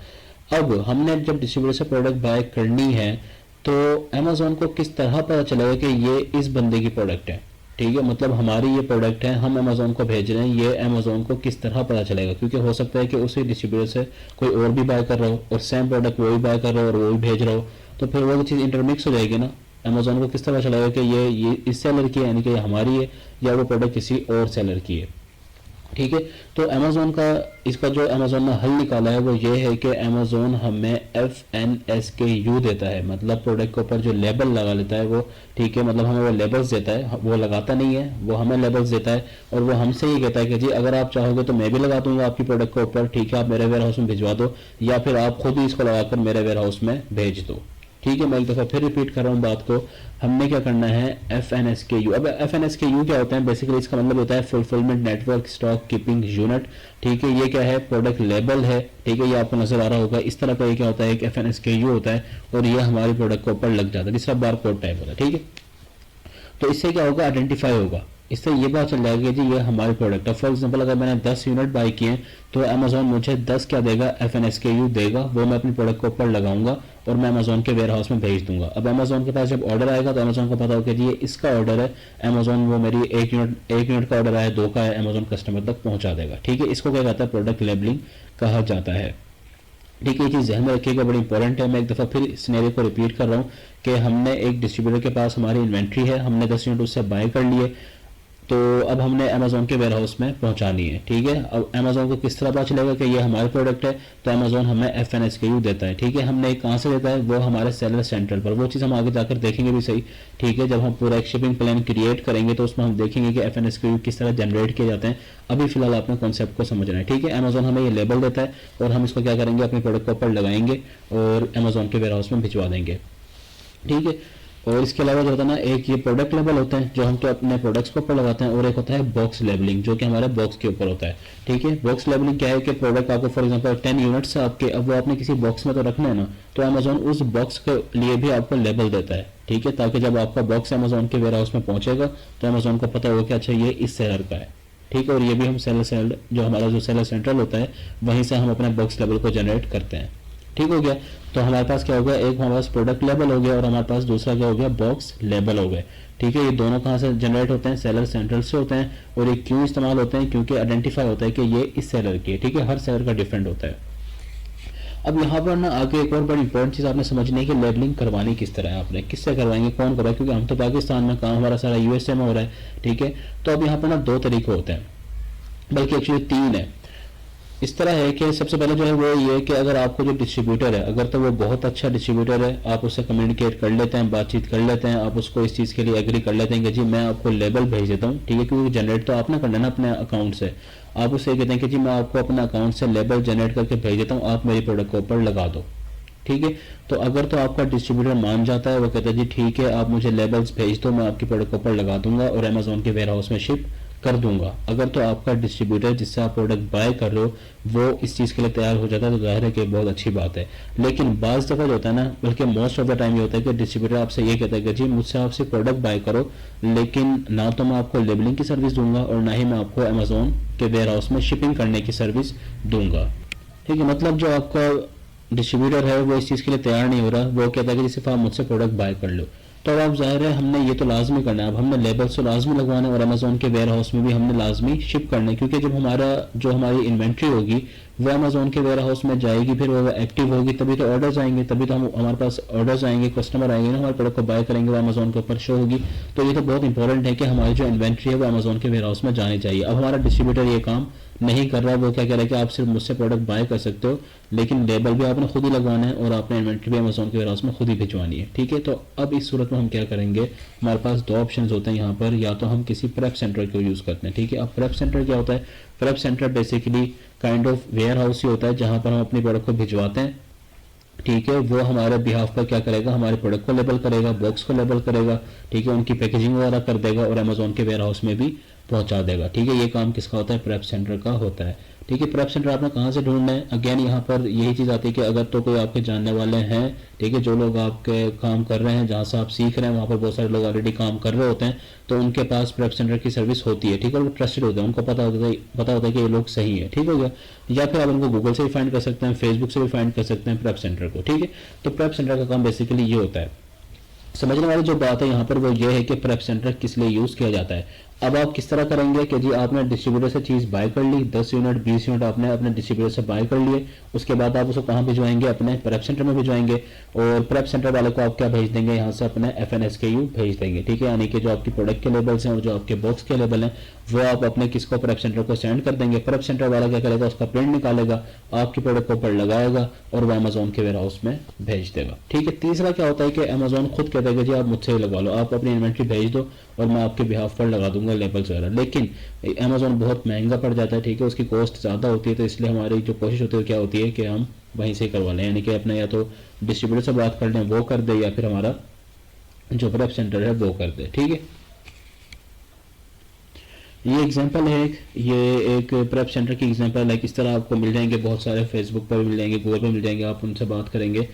अब हमने जब डिस्ट्रीब्यूटर से प्रोडक्ट बाय करनी है तो अमेजोन को किस तरह पता चलेगा कि ये इस बंदे की प्रोडक्ट है, ठीक है। मतलब हमारी ये प्रोडक्ट है, हम अमेजोन को भेज रहे हैं, ये अमेजोन को किस तरह पता चलेगा, क्योंकि हो सकता है कि उसी डिस्ट्रीब्यूटर से कोई और भी बाय कर रहा हो और सेम प्रोडक्ट वो भी बाय कर रहा हो और वो भी भेज रहा हो, तो फिर वो चीज़ इंटरमिक्स हो जाएगी ना। अमेजोन को किस तरह चलेगा कि ये इस सेलर की है, यानी कि ये हमारी है, या वो प्रोडक्ट किसी और सेलर की है, ठीक है। तो अमेजोन का इसका जो अमेजोन ने हल निकाला है वो ये है कि अमेजोन हमें FNSKU देता है, मतलब प्रोडक्ट के ऊपर जो लेबल लगा लेता है वो, ठीक है। मतलब हमें वो लेबल्स देता है, वो लगाता नहीं है, वो हमें लेबल्स देता है, और वो हमसे ये कहता है कि जी अगर आप चाहोगे तो मैं भी लगा दूंगा आपकी प्रोडक्ट के ऊपर, ठीक है, आप मेरे वेयर हाउस में भिजवा दो, या फिर आप खुद ही इसको लगाकर मेरे वेयर हाउस में भेज दो, ठीक है। मैं एक दफ़ा फिर रिपीट कर रहा हूँ बात को, हमने क्या करना है, FNSKU। अब FNSKU क्या होता है, बेसिकली इसका मतलब होता है fulfilment network stock keeping unit, ठीक है। ये क्या है, प्रोडक्ट लेबल है, ठीक है, ये आपको नजर आ रहा होगा इस तरह का। ये क्या होता है, एक FNSKU होता है, और ये हमारी प्रोडक्ट के ऊपर लग जाता है, जिसका बार कोड टाइप होता है, ठीक है। तो इससे क्या होगा, आइडेंटिफाई होगा, इससे ये पता चल जाएगा कि जी ये हमारी प्रोडक्ट है। फॉर एग्जांपल अगर मैंने 10 यूनिट बाई किए हैं तो अमेजोन मुझे 10 क्या देगा, FNSKU देगा, वो मैं अपनी प्रोडक्ट के ऊपर लगाऊंगा और मैं अमेजोन के वेयर हाउस में भेज दूंगा। अब अमेजोन के पास जब ऑर्डर आएगा तो अमेजोन को पता होगा कि जी ये इसका ऑर्डर है, अमेजोन वो मेरी एक यूनिट का ऑर्डर आया, 2 का है, अमेजोन कस्टमर तक पहुंचा देगा, ठीक है। इसको क्या कहता है, प्रोडक्ट लेबलिंग कहा जाता है, ठीक है। ये चीज़ ध्यान में रखिएगा, बड़ी इंपॉर्टेंट है। मैं एक दफ़ा फिर सिनेरियो को रिपीट कर रहा हूँ कि हमने एक डिस्ट्रीब्यूटर के पास हमारी इन्वेंट्री है, हमने 10 यूनिट उससे बाय कर लिए, तो अब हमने अमेजोन के वेयर हाउस में पहुंचानी है, ठीक है। अब अमेजोन को किस तरह पता चलेगा कि ये हमारी प्रोडक्ट है, तो अमेजोन हमें FNSKU देता है, ठीक है। हमने कहाँ से देता है, वो हमारे सेलर सेंट्रल पर, वो चीज़ हम आगे जाकर देखेंगे भी सही, ठीक है। जब हम पूरा एक शिपिंग प्लान क्रिएट करेंगे तो उसमें हम देखेंगे कि FNSKU किस तरह जनरेट किए जाते हैं। अभी फिलहाल आपने कॉन्सेप्ट को समझना है, ठीक है। अमेजोन हमें ये लेबल देता है और हम इसको क्या करेंगे, अपनी प्रोडक्ट के ऊपर लगाएंगे और अमेजोन के वेयर हाउस में भिजवा देंगे, ठीक है। और इसके अलावा जो होता है ना, एक ये प्रोडक्ट लेबल होता है जो हम तो अपने प्रोडक्ट्स के ऊपर लगाते हैं, और एक होता है बॉक्स लेबलिंग जो कि हमारे बॉक्स के ऊपर होता है, ठीक है। बॉक्स लेबलिंग क्या है कि प्रोडक्ट आपको फॉर एग्जांपल 10 यूनिट्स है आपके, अब वो आपने किसी बॉक्स में तो रखना है ना, तो अमेजोन उस बॉक्स के लिए भी आपको लेबल देता है, ठीक है, ताकि जब आपका बॉक्स अमेजोन के वेयर हाउस में पहुंचेगा तो अमेजोन को पता होगा कि अच्छा ये इस सेलर का है, ठीक है। और ये भी हम सेलर जो हमारा जो सेलर सेंट्रल होता है वहीं से हम अपने बॉक्स लेबल को जनरेट करते हैं, ठीक हो गया। तो हमारे पास क्या हो गया, एक हमारे पास प्रोडक्ट लेबल हो गया और हमारे पास दूसरा क्या हो गया, बॉक्स लेबल हो गए, ठीक है। ये दोनों कहाँ से जनरेट होते हैं, सेलर सेंट्रल से होते हैं। और ये क्यों इस्तेमाल होते हैं, क्योंकि आइडेंटिफाई होता है कि ये इस सेलर की है, ठीक है। हर सेलर का डिफरेंट होता है। अब यहाँ पर ना आगे एक और बड़ी इंपॉर्टेंट चीज़ आपने समझनी है कि लेबलिंग करवानी किस तरह है, आपने किससे करवाएंगे, कौन करवाए, क्योंकि हम तो पाकिस्तान में, काम हमारा सारा USA में हो रहा है, ठीक है। तो अब यहाँ पर ना 2 तरीके होते हैं, बल्कि एक्चुअली 3 है। इस तरह है कि सबसे पहले जो है वो ये कि अगर आपको जो डिस्ट्रीब्यूटर है, अगर तो वो बहुत अच्छा डिस्ट्रीब्यूटर है, आप उससे कम्युनिकेट कर लेते हैं, बातचीत कर लेते हैं, आप उसको इस चीज़ के लिए एग्री कर लेते हैं कि जी मैं आपको लेबल भेज देता हूँ, ठीक है, क्योंकि जनरेट तो आपने करना है ना अपने अकाउंट से। आप उससे कहते हैं कि जी मैं आपको अपने अकाउंट से लेबल जनरेट करके भेज देता हूँ, आप मेरी प्रोडक्ट के ऊपर लगा दो, ठीक है। तो अगर तो आपका डिस्ट्रीब्यूटर मान जाता है, वो कहता है जी ठीक है आप मुझे लेबल्स भेज दो, मैं आपकी प्रोडक्ट के ऊपर लगा दूंगा और अमेजोन के वेयर हाउस में शिप कर दूंगा। अगर तो आपका डिस्ट्रीब्यूटर जिससे आप प्रोडक्ट बाय कर रहे हो वो इस चीज़ के लिए तैयार हो जाता है तो जाहिर है कि बहुत अच्छी बात है। लेकिन बाज़ दफ़ा जो होता है ना, बल्कि मोस्ट ऑफ द टाइम ये होता है कि डिस्ट्रीब्यूटर आपसे ये कहता है कि जी मुझसे आपसे प्रोडक्ट बाय करो, लेकिन ना तो मैं आपको लेबलिंग की सर्विस दूंगा और ना ही मैं आपको अमेजोन के वेयर हाउस में शिपिंग करने की सर्विस दूंगा, ठीक है। मतलब जो आपका डिस्ट्रीब्यूटर है वो इस चीज़ के लिए तैयार नहीं हो रहा, वो कहता है कि सिर्फ आप मुझसे प्रोडक्ट बाय कर लो। तो अब आप जाहिर है हमने ये तो लाजमी करना है, अब हमने लेबल्स तो लाजमी लगवाना है और अमेजोन के वेयर हाउस में भी हमने लाजमी शिप करना है, क्योंकि जब हमारी इन्वेंट्री होगी वो अमेजोन के वेयर हाउस में जाएगी, फिर वो एक्टिव होगी, तभी तो ऑर्डर्स आएंगे, तभी तो हम हमारे पास ऑर्डर्स आएंगे, कस्टमर आएंगे ना हमारे प्रोडक्ट को बाय करेंगे, वो अमेजोन के ऊपर शो होगी। तो ये तो बहुत इंपॉर्टेंट है कि हमारी जो इन्वेंट्री है वो अमेजोन के वेयर हाउस में जानी चाहिए। अब हमारा डिस्ट्रीब्यूटर ये काम नहीं कर रहा है, वो क्या कह रहा है कि आप सिर्फ मुझसे प्रोडक्ट बाय कर सकते हो, लेकिन लेबल भी आपने खुद ही लगवाना है और आपने इन्वेंट्री भी अमेजोन के वेयर हाउस में खुद ही भिजवानी है, ठीक है। तो अब इस सूरत में हम क्या करेंगे, हमारे पास दो ऑप्शंस होते हैं यहाँ पर, या तो हम किसी प्रेप सेंटर को यूज़ करते हैं, ठीक है। अब प्रेप सेंटर क्या होता है, prep centre basically kind of warehouse ही होता है जहाँ पर हम अपनी प्रोडक्ट को भिजवाते हैं, ठीक है। वो हमारे बिहाफ पर क्या करेगा, हमारे प्रोडक्ट को लेबल करेगा, बॉक्स को लेबल करेगा, ठीक है, उनकी पैकेजिंग वगैरह कर देगा और अमेजोन के वेयर हाउस में भी पहुंचा देगा, ठीक है। ये काम किसका होता है, प्रेप सेंटर का होता है, ठीक है। प्रेप सेंटर आपने कहाँ से ढूंढना है, अगेन यहाँ पर यही चीज़ आती है कि अगर तो कोई आपके जानने वाले हैं, ठीक है, जो लोग आपके काम कर रहे हैं, जहाँ से आप सीख रहे हैं वहाँ पर बहुत सारे लोग ऑलरेडी काम कर रहे होते हैं, तो उनके पास प्रेप सेंटर की सर्विस होती है, ठीक है, वो ट्रस्टेड होते हैं, उनको पता होता है कि ये लोग सही है, ठीक हो गया। या फिर आप उनको गूगल से भी फाइंड कर सकते हैं, फेसबुक से भी फाइंड कर सकते हैं प्रेप सेंटर को, ठीक है। तो प्रेप सेंटर का काम बेसिकली ये होता है। समझने वाली जो बात है यहाँ पर वो ये है कि प्रेप सेंटर किस लिए यूज़ किया जाता है। अब आप किस तरह करेंगे कि जी आपने डिस्ट्रीब्यूटर से चीज़ बाय कर ली, 10 यूनिट 20 यूनिट आपने अपने डिस्ट्रीब्यूटर से बाय कर लिए, उसके बाद आप उसको कहाँ भिजवाएंगे, अपने प्रेप सेंटर में भिजवाएंगे, और प्रेप सेंटर वाले को आप क्या भेज देंगे, यहाँ से अपने FNSKU भेज देंगे, ठीक है। यानी कि जो आपकी प्रोडक्ट के लेबल्स हैं और जो आपके बॉक्स के लेबल हैं वो आप अपने किसको, प्रेप सेंटर को सेंड कर देंगे। प्रेप सेंटर वाला क्या करेगा, उसका प्रिंट निकालेगा, आपकी प्रोडक्ट को ऊपर लगाएगा और वो अमेजोन के वेयर हाउस में भेज देगा, ठीक है। तीसरा क्या होता है कि अमेजोन खुद कहता है कि जी आप मुझसे ही लगवा लो, आप अपनी इन्वेंट्री भेज दो और मैं आपके बिहाफ पर लगा दूंगा लेबल्स वगैरह, लेकिन अमेजोन बहुत महंगा पड़ जाता है, ठीक है, उसकी कॉस्ट ज़्यादा होती है। तो इसलिए हमारी जो कोशिश होती है क्या होती है कि हम वहीं से करवा लें, यानी कि अपने या तो डिस्ट्रीब्यूटर से बात कर लें वो कर दे, या फिर हमारा जो प्रेप सेंटर है वो कर दे, ठीक है। ये एग्जांपल है, ये एक प्रेप सेंटर की एग्जांपल है। किस तरह आपको मिल जाएंगे, बहुत सारे फेसबुक पर मिल जाएंगे, गूगल पर मिल जाएंगे, आप उनसे बात करेंगे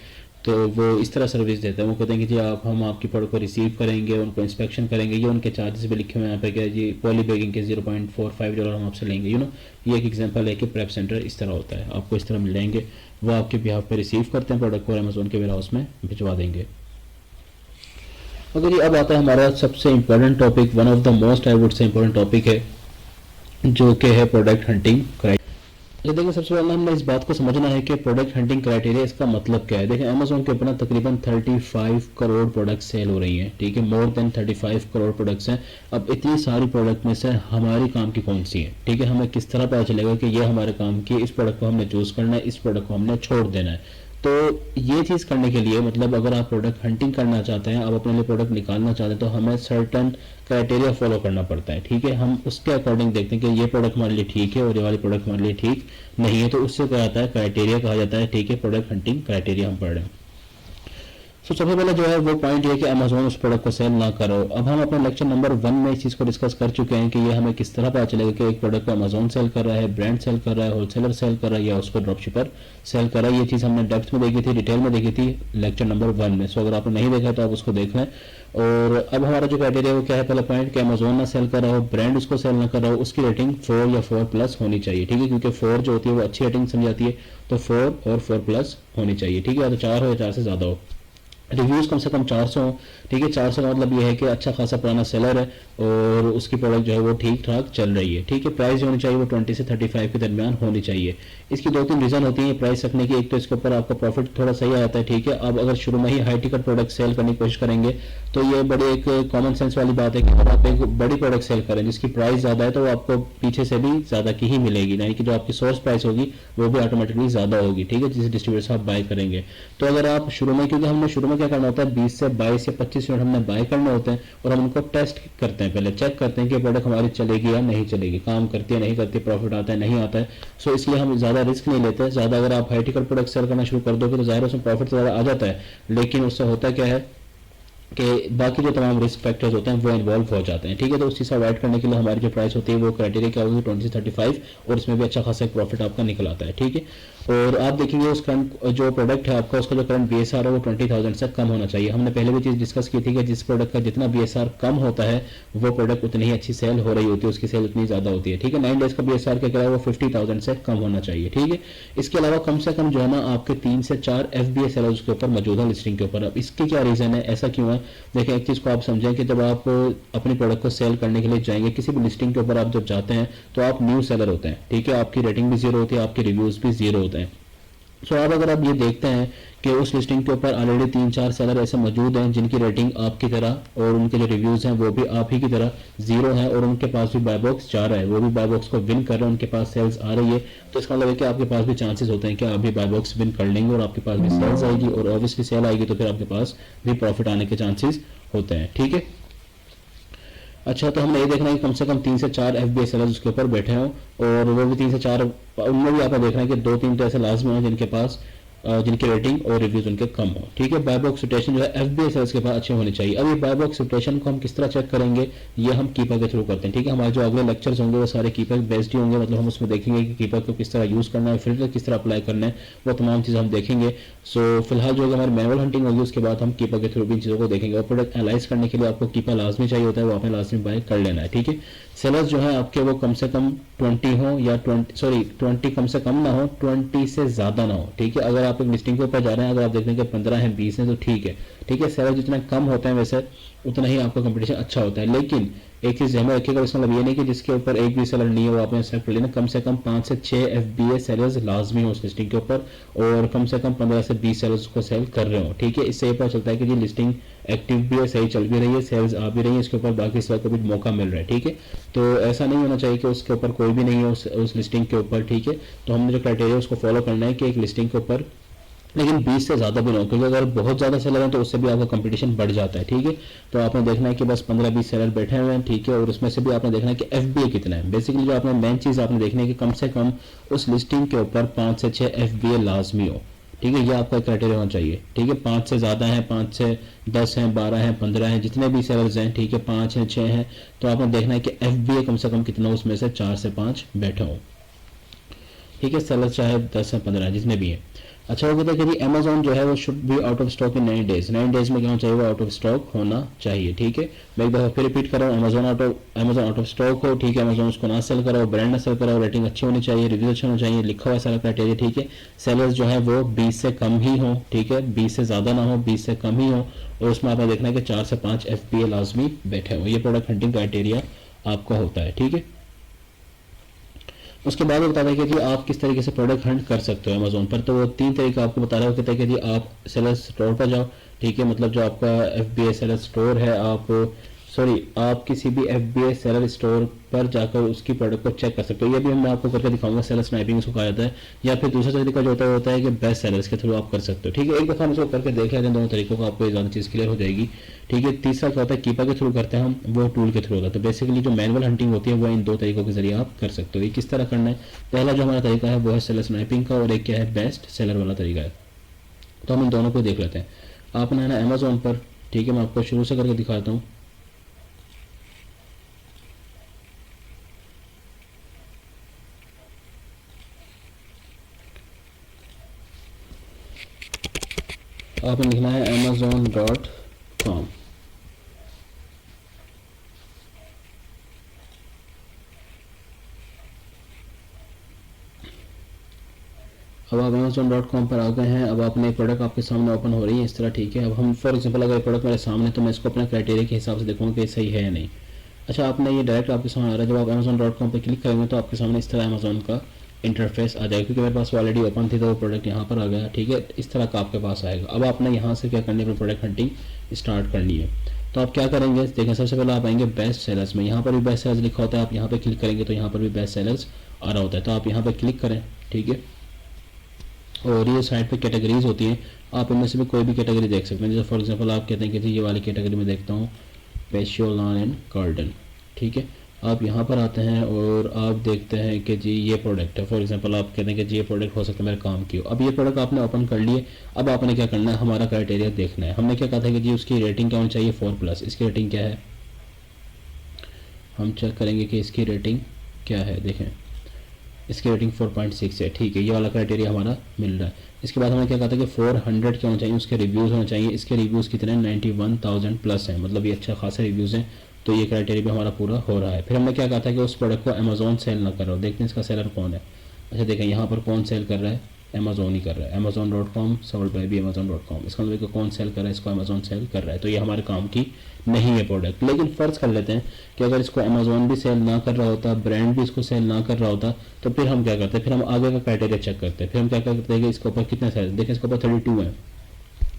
तो वो इस तरह सर्विस देते हैं। वो कहते हैं कि जी हम आपकी प्रोडक्ट को रिसीव करेंगे, उनको इंस्पेक्शन करेंगे, ये उनके चार्जेस भी लिखे हुए हैं यहाँ पे क्या जी पॉली बैगिंग के $0.45 हम आपसे लेंगे, ये एक एग्जांपल है कि प्रेप सेंटर इस तरह होता है, आपको इस तरह मिल जाएंगे, वो आपके बिहाफ पे रिसीव करते हैं प्रोडक्ट को और अमेजोन के वेयर हाउस में भिजवा देंगे। अगर ये अब आता है हमारा सबसे important topic, one of the most I would say important topic है, जो कि है प्रोडक्ट हंटिंग क्राइटेरिया। देखिए सबसे पहले हमने इस बात को समझना है कि प्रोडक्ट हंटिंग क्राइटेरिया इसका मतलब क्या है। देखिए अमेजोन के ऊपर ना तकरीबन 35 करोड़ प्रोडक्ट सेल हो रही हैं, ठीक है, मोर देन 35 करोड़ प्रोडक्ट्स हैं। अब इतनी सारी प्रोडक्ट में से हमारी काम की कौन सी है, ठीक है, हमें किस तरह पता चलेगा कि ये हमारे काम की, इस प्रोडक्ट को हमने चूज़ करना है, इस प्रोडक्ट को हमने छोड़ देना है। तो ये चीज़ करने के लिए मतलब अगर आप प्रोडक्ट हंटिंग करना चाहते हैं, आप अपने लिए प्रोडक्ट निकालना चाहते हैं, तो हमें सर्टन क्राइटेरिया फॉलो करना पड़ता है, ठीक है। हम उसके अकॉर्डिंग देखते हैं कि ये प्रोडक्ट हमारे लिए ठीक है और ये वाली प्रोडक्ट हमारे लिए ठीक नहीं है, तो उससे क्या आता है, क्राइटेरिया कहा जाता है, ठीक है, प्रोडक्ट हंटिंग क्राइटेरिया हम पढ़ रहे हैं। तो सबसे पहले जो है वो पॉइंट ये कि अमेजोन उस प्रोडक्ट को सेल ना करो। अब हम अपने लेक्चर नंबर 1 में इस चीज़ को डिस्कस कर चुके हैं कि ये हमें किस तरह पता चलेगा कि एक प्रोडक्ट को अमेजोन सेल कर रहा है, ब्रांड सेल कर रहा है, होलसेलर सेल कर रहा है या उसको ड्रॉपशिपर सेल कर रहा है। ये चीज़ हमने डेप्थ में देखी थी, डिटेल में देखी थी लेक्चर नंबर 1 में। सो अगर आपने नहीं देखा तो आप उसको देख लें। और अब हमारा जो क्राइटेरिया वो क्या है, पहला पॉइंट कि अमेजोन ना सेल कर रहा हो, ब्रांड उसको सेल ना कर रहा हो, उसकी रेटिंग 4 या 4+ होनी चाहिए, ठीक है, क्योंकि 4 जो होती है वो अच्छी रेटिंग समझ जाती है, तो 4 और 4+ होनी चाहिए, ठीक है, या तो 4 हो या 4 से ज़्यादा हो। रिव्यूज़ कम से कम 400 हो, ठीक है, 400 का मतलब ये है कि अच्छा खासा पुराना सेलर है और उसकी प्रोडक्ट जो है वो ठीक ठाक चल रही है, ठीक है। प्राइस जो होनी चाहिए वो 20 से 35 के दरमियान होनी चाहिए। इसकी 2-3 रीज़न होती है प्राइस रखने की। एक तो इसके ऊपर आपका प्रॉफिट थोड़ा सही आता है, ठीक है। अब अगर शुरू में ही हाई टिकट प्रोडक्ट सेल करने की कोशिश करेंगे तो ये बड़ी एक कॉमन सेंस वाली बात है कि अगर आप एक बड़ी प्रोडक्ट सेल करें जिसकी प्राइस ज़्यादा है तो आपको पीछे से भी ज़्यादा की ही मिलेगी, यानी कि जो आपकी सोर्स प्राइस होगी वो भी ऑटोमेटिकली ज़्यादा होगी, ठीक है, जिस डिस्ट्रीब्यूटर से आप बाय करेंगे। तो अगर आप शुरू में, क्योंकि हमने शुरू में क्या करना होता है, 20 से 22 या 25 यूनिट हमने बाय करने होते हैं और हम उनको टेस्ट करते हैं, पहले चेक करते हैं कि प्रोडक्ट हमारी चलेगी या नहीं चलेगी, काम करती है नहीं करती, प्रॉफिट आता है नहीं आता है। सो इसलिए हम ज़्यादा रिस्क नहीं लेते। ज़्यादा अगर आप हाई टिकट प्रोडक्ट सेल करना शुरू कर दोगे तो ज़ाहिर उसमें प्रॉफिट ज़्यादा आ जाता है, लेकिन उससे होता क्या है कि बाकी जो तमाम रिस्क फैक्टर्स होते हैं वो इन्वॉल्व हो जाते हैं, ठीक है। तो उस चीज़ से अवॉइड करने के लिए हमारी जो प्राइस होती है वो क्राइटेरिया क्या होगी, 20 से 35, और इसमें भी अच्छा खासा प्रॉफिट आपका निकल आता है, ठीक है। और आप देखेंगे उस करंट जो प्रोडक्ट है आपका, उसका जो करंट बीएसआर है वो 20,000 से कम होना चाहिए। हमने पहले भी चीज़ डिस्कस की थी कि जिस प्रोडक्ट का जितना बीएसआर कम होता है वो प्रोडक्ट उतनी ही अच्छी सेल हो रही होती है, उसकी सेल उतनी ज़्यादा होती है। ठीक है, 9 डेज का बीएसआर क्या है वो 50,000 से कम होना चाहिए। ठीक है, इसके अलावा कम से कम जो है ना आपके 3 से 4 FBA सेलर्स के ऊपर मौजूद है लिस्टिंग के ऊपर। अब इसके क्या रीज़न है, ऐसा क्यों है? देखिए, एक चीज़ को आप समझें कि जब आप अपनी प्रोडक्ट को सेल करने के लिए जाएंगे, किसी भी लिस्टिंग के ऊपर आप जब जाते हैं तो आप न्यू सेलर होते हैं। ठीक है, आपकी रेटिंग भी जीरो होती है, आपके रिव्यूज़ भी जीरो होते हैं। सो अब अगर आप ये देखते हैं कि उस लिस्टिंग के ऊपर ऑलरेडी 3-4 सेलर ऐसे मौजूद हैं जिनकी रेटिंग आपकी तरह और उनके जो रिव्यूज़ हैं वो भी आप ही की तरह जीरो हैं, और उनके पास भी बाय बॉक्स जा रहा है, वो भी बाय बॉक्स को विन कर रहे हैं, उनके पास सेल्स आ रही है, तो इसका मतलब है कि आपके पास भी चांसेस होते हैं कि आप भी बाय बॉक्स विन कर लेंगे और आपके पास भी सेल्स आएगी, और ऑब्वियसली सेल आएगी तो फिर आपके पास भी प्रॉफिट आने के चांसेस होते हैं। ठीक है, अच्छा, तो हमने ये देखना है कि कम से कम 3 से 4 FBA सेलर्स उसके ऊपर बैठे हों, और वो भी 3 से 4, उनमें भी आपको देखना है कि 2-3 तो ऐसे लाजमी हों जिनके पास जिनकी रेटिंग और रिव्यूज उनके कम हो। ठीक है, बाय बॉक्स रोटेशन जो है FBA सेल्स के पास अच्छे होने चाहिए। अब ये बाय बॉक्स रोटेशन को हम किस तरह चेक करेंगे, ये हम कीपर के थ्रू करते हैं। ठीक है, हमारे जो अगले लेक्चर्स होंगे वो सारे कीपर बेस्ड ही होंगे, मतलब हम उसमें देखेंगे कि कीपर को किस तरह यूज़ करना है, फिल्टर किस तरह अप्लाई करना है, वो तमाम चीज़ें हम देखेंगे। सो फिलहाल जो हमारी मैनुअल हंटिंग होगी उसके बाद हम कीपर के थ्रू भी इन चीज़ों को देखेंगे, और प्रोडक्ट एनालाइज करने के लिए आपको कीपर लाजमी चाहिए होता है, वो आपने लाजमी बाय कर लेना है। ठीक है, सेलर्स जो है आपके वो कम से कम 20 हो या 20 कम से कम ना हो, 20 से ज़्यादा ना हो। ठीक है, अगर आप एक लिस्टिंग के ऊपर जा रहे हैं, अगर आप देख रहे हैं कि 15 हैं 20 हैं तो ठीक है। ठीक है, सेलर जितना कम होते हैं वैसे उतना ही आपका कंपटीशन अच्छा होता है, लेकिन एक चीज़ ध्यान में रखिएगा, इसका मतलब ये नहीं कि जिसके ऊपर एक भी सेलर नहीं है वो आपने सेलेक्ट कर लेना। कम से कम 5 से 6 FBA सेलर्स लाजमी हो उस लिस्टिंग के ऊपर, और कम से कम 15 से 20 सेलर्स को सेल कर रहे हो। ठीक है, इससे ये पता चलता है कि जी लिस्टिंग एक्टिव भी है, सही चल भी रही है, सेल्स आ भी रही है, इसके ऊपर बाकी सेलर को भी मौका मिल रहा है। ठीक है, तो ऐसा नहीं होना चाहिए कि उसके ऊपर कोई भी नहीं है उस लिस्टिंग के ऊपर। ठीक है, तो हमने जो क्राइटेरिया उसको फॉलो करना है कि एक लिस्टिंग के ऊपर लेकिन 20 से ज़्यादा भी ना हो, क्योंकि अगर बहुत ज़्यादा सेलर हैं तो उससे भी आपका कंपटीशन बढ़ जाता है। ठीक है, तो आपने देखना है कि बस 15-20 सेलर बैठे हुए हैं। ठीक है, और उसमें से भी आपने देखना है कि FBA कितना है। बेसिकली जो आपने मेन चीज़ आपने देखनी है कि कम से कम उस लिस्टिंग के ऊपर 5 से 6 FBA लाजमी हो। ठीक है, ये आपका क्राइटेरिया होना चाहिए। ठीक है, 5 से ज़्यादा है, 5 से 10 हैं, 12 हैं, 15 हैं, जितने भी सेलर्स हैं, ठीक है, 5 हैं, 6 हैं, तो आपने देखना है कि FBA कम से कम कितना, उसमें से 4 से 5 बैठे हों। ठीक है, सेलर्स चाहे 10 या 15 जितने भी हैं। अच्छा, वो कहते हैं कि जी अमेजोन जो है वो should be out of stock in 9 days. 9 days में क्या होना चाहिए, वो आउट ऑफ स्टॉक होना चाहिए। ठीक है, मैं एक दफ़ा फिर रिपीट कर रहा हूँ, अमेजोन आउट ऑफ स्टॉक हो। ठीक है, अमेजोन उसको ना सेल कराओ, ब्रांड ना सेल कराओ, रेटिंग अच्छी होनी चाहिए, रिव्यू अच्छे होना चाहिए, लिखा हुआ सारा क्राइटेरिया। ठीक है, सेलर्स जो है वो 20 से कम ही हो। ठीक है, 20 से ज़्यादा ना हो, 20 से कम ही हो, और उसमें आपने देखना है कि 4 से 5 FBA लाजमी बैठे हो। ये प्रोडक्ट हंटिंग क्राइटेरिया आपका होता है। ठीक है, उसके बाद वो बताता है कि जी आप किस तरीके से प्रोडक्ट हंट कर सकते हो अमेजोन पर। तो वो 3 तरीका आपको बता रहा है। वो कहता है कि जी आप सेलर स्टोर पर जाओ। ठीक है, मतलब जो आपका FBA सेलर स्टोर है, आप किसी भी FBA सेलर स्टोर पर जाकर उसकी प्रोडक्ट को चेक कर सकते हो। ये भी मैं आपको करके दिखाऊंगा, सेलर स्नाइपिंग इसको कहा जाता है। या फिर दूसरा तरीका जो होता है कि बेस्ट सेलर्स के थ्रू आप कर सकते हो। ठीक है, एक दफ़ा हम इसको करके देख लेते हैं, दोनों तरीकों को, आपको ज़्यादा चीज़ क्लियर हो जाएगी। ठीक है, तीसरा क्या होता है, कीपर के थ्रू करते हैं हम, वो टूल के थ्रू होता है। तो बेसिकली जो मैनुअल हंटिंग होती है वो इन 2 तरीकों के जरिए आप कर सकते हो। ये किस तरह करना है, पहला जो हमारा तरीका है वो है सेलर स्नाइपिंग का, और एक क्या है, बेस्ट सेलर वाला तरीका है। तो हम इन दोनों को देख लेते हैं। आपने ना अमेजोन पर, ठीक है, मैं आपको शुरू से करके दिखाता हूँ। आपने लिखना है amazon.com। अब आप amazon.com पर आ गए हैं। अब आपने प्रोडक्ट आपके सामने ओपन हो रही है इस तरह। ठीक है, अब हम फॉर एग्जांपल अगर प्रोडक्ट मेरे सामने, तो मैं इसको अपने क्राइटेरिया के हिसाब से देखूंगा कि सही है या नहीं। अच्छा, आपने ये डायरेक्ट आपके सामने आ रहा है। जब आप amazon.com पर क्लिक करेंगे तो आपके सामने इस तरह अमेजोन का इंटरफेस आ जाएगा, क्योंकि मेरे पास ऑलरेडी ओपन थी तो वो प्रोडक्ट यहाँ पर आ गया। ठीक है, इस तरह का आपके पास आएगा। अब आपने यहाँ से क्या करनी है, अपनी प्रोडक्ट हंटिंग स्टार्ट करनी है। तो आप क्या करेंगे, देखें, सबसे पहले आप आएंगे बेस्ट सेलर्स में। यहाँ पर भी बेस्ट सेलर्स लिखा होता है, आप यहाँ पर क्लिक करेंगे तो यहाँ पर भी बेस्ट सेलर्स आ रहा होता है। तो आप यहाँ पर क्लिक करें। ठीक है, और ये साइड पे कैटेगरीज होती हैं, आप इनमें से भी कोई भी कैटेगरी देख सकते हैं। जैसे फॉर एग्जांपल आप कहते हैं कि जी ये वाली कैटेगरी में देखता हूँ, पेशियो लॉन एंड गार्डन। ठीक है, आप यहाँ पर आते हैं और आप देखते हैं कि जी ये प्रोडक्ट है। फॉर एग्जांपल आप कहते हैं कि जी ये प्रोडक्ट हो सकता है मेरे काम की हो। अब ये प्रोडक्ट आपने ओपन कर लिए। अब आपने क्या करना है, हमारा क्राइटेरिया देखना है। हमने क्या कहा था कि जी उसकी रेटिंग क्या होनी चाहिए, 4+। इसकी रेटिंग क्या है, हम चेक करेंगे कि इसकी रेटिंग क्या है। देखें, इसकी रेटिंग 4.6 है, ठीक है, ये वाला क्राइटेरिया हमारा मिल रहा है। इसके बाद हमें क्या कहता है कि 400 क्या होना चाहिए, उसके रिव्यूज़ होने चाहिए। इसके रिव्यूज़ कितने 91,000 प्लस हैं, मतलब ये अच्छा खासा रिव्यूज़ हैं, तो ये क्राइटेरिया भी हमारा पूरा हो रहा है। फिर हमने क्या कहा था कि उस प्रोडक्ट को अमेजोन सेल ना कर रहा हो। देखते हैं इसका सेलर कौन है। अच्छा देखें यहाँ पर कौन सेल कर रहा है, अमेजोन ही कर रहा है, अमेजोन.com सोल्ड बाय भी अमेजोन.com। इसका मतलब कौन सेल कर रहा है, इसको अमेजोन सेल कर रहा है, तो ये हमारे काम की नहीं है प्रोडक्ट। लेकिन फ़र्ज़ कर लेते हैं कि अगर इसको अमेजोन भी सेल ना कर रहा होता, ब्रांड भी इसको सेल ना कर रहा होता, तो फिर हम क्या करते हैं, फिर हम आगे का क्राइटेरिया चेक करते हैं। फिर हम क्या करते हैं कि इसके ऊपर कितने सेल, देखें इसके ऊपर 32 है,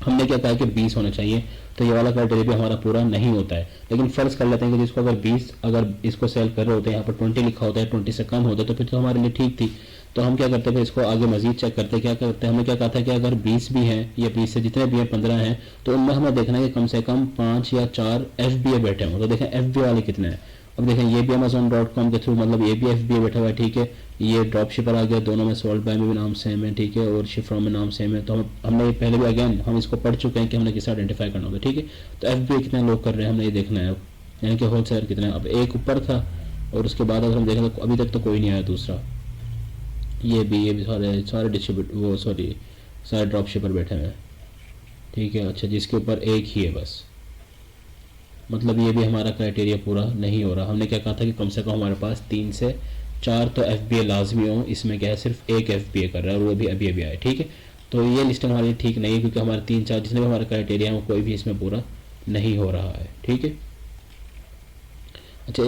हमने क्या कहा कि 20 होना चाहिए, तो ये वाला क्राइटेरिया भी हमारा पूरा नहीं होता है। लेकिन फ़र्ज़ कर लेते हैं कि जिसको अगर 20 अगर इसको सेल कर रहे होते हैं, यहाँ पर 20 लिखा होता है, 20 से कम होता है, तो फिर तो हमारे लिए ठीक थी। तो हम क्या करते हैं, फिर इसको आगे मजीद चेक करते हैं। क्या करते हैं, हमने क्या कहा था कि अगर 20 भी हैं या 20 से जितने भी हैं 15 हैं, तो उनमें हमें देखना है कि कम से कम 5 या 4 FBA बैठे हों। तो देखें FBA वाले कितने हैं। अब देखें ये भी अमेजोन.com के थ्रू, मतलब ये भी FBA बैठा हुआ है, ठीक है। ये ड्रॉप शिपर आ गया, दोनों में सोल्ड बाय में भी नाम सेम है, ठीक है, और शिफ्रॉम में नाम सेम है। तो हमने पहले भी अगेन हम इसको पढ़ चुके हैं कि हमने किसे आइडेंटिफाई करना होगा, ठीक है। तो FBA कितने लोग कर रहे हैं हमने ये देखना है, यानी कि होल सेलर कितने। अब एक ऊपर था और उसके बाद अगर हम देखें तो अभी तक तो कोई नहीं आया दूसरा। ये भी सारे डिस्ट्रीब्यूट वो सॉरी सारे ड्रॉप शिपर बैठे हुए हैं, ठीक है। अच्छा जिसके ऊपर एक ही है बस, मतलब ये भी हमारा क्राइटेरिया पूरा नहीं हो रहा। हमने क्या कहा था कि कम से कम हमारे पास 3 से 4 तो FBA लाजमी हो। इसमें क्या है, सिर्फ एक FBA कर रहा है और वो भी अभी अभी आया, ठीक है। तो ये लिस्ट हमारी ठीक नहीं है, क्योंकि हमारे 3-4 जितने भी हमारा क्राइटेरिया है वो कोई भी इसमें पूरा नहीं हो रहा है, ठीक है। अच्छा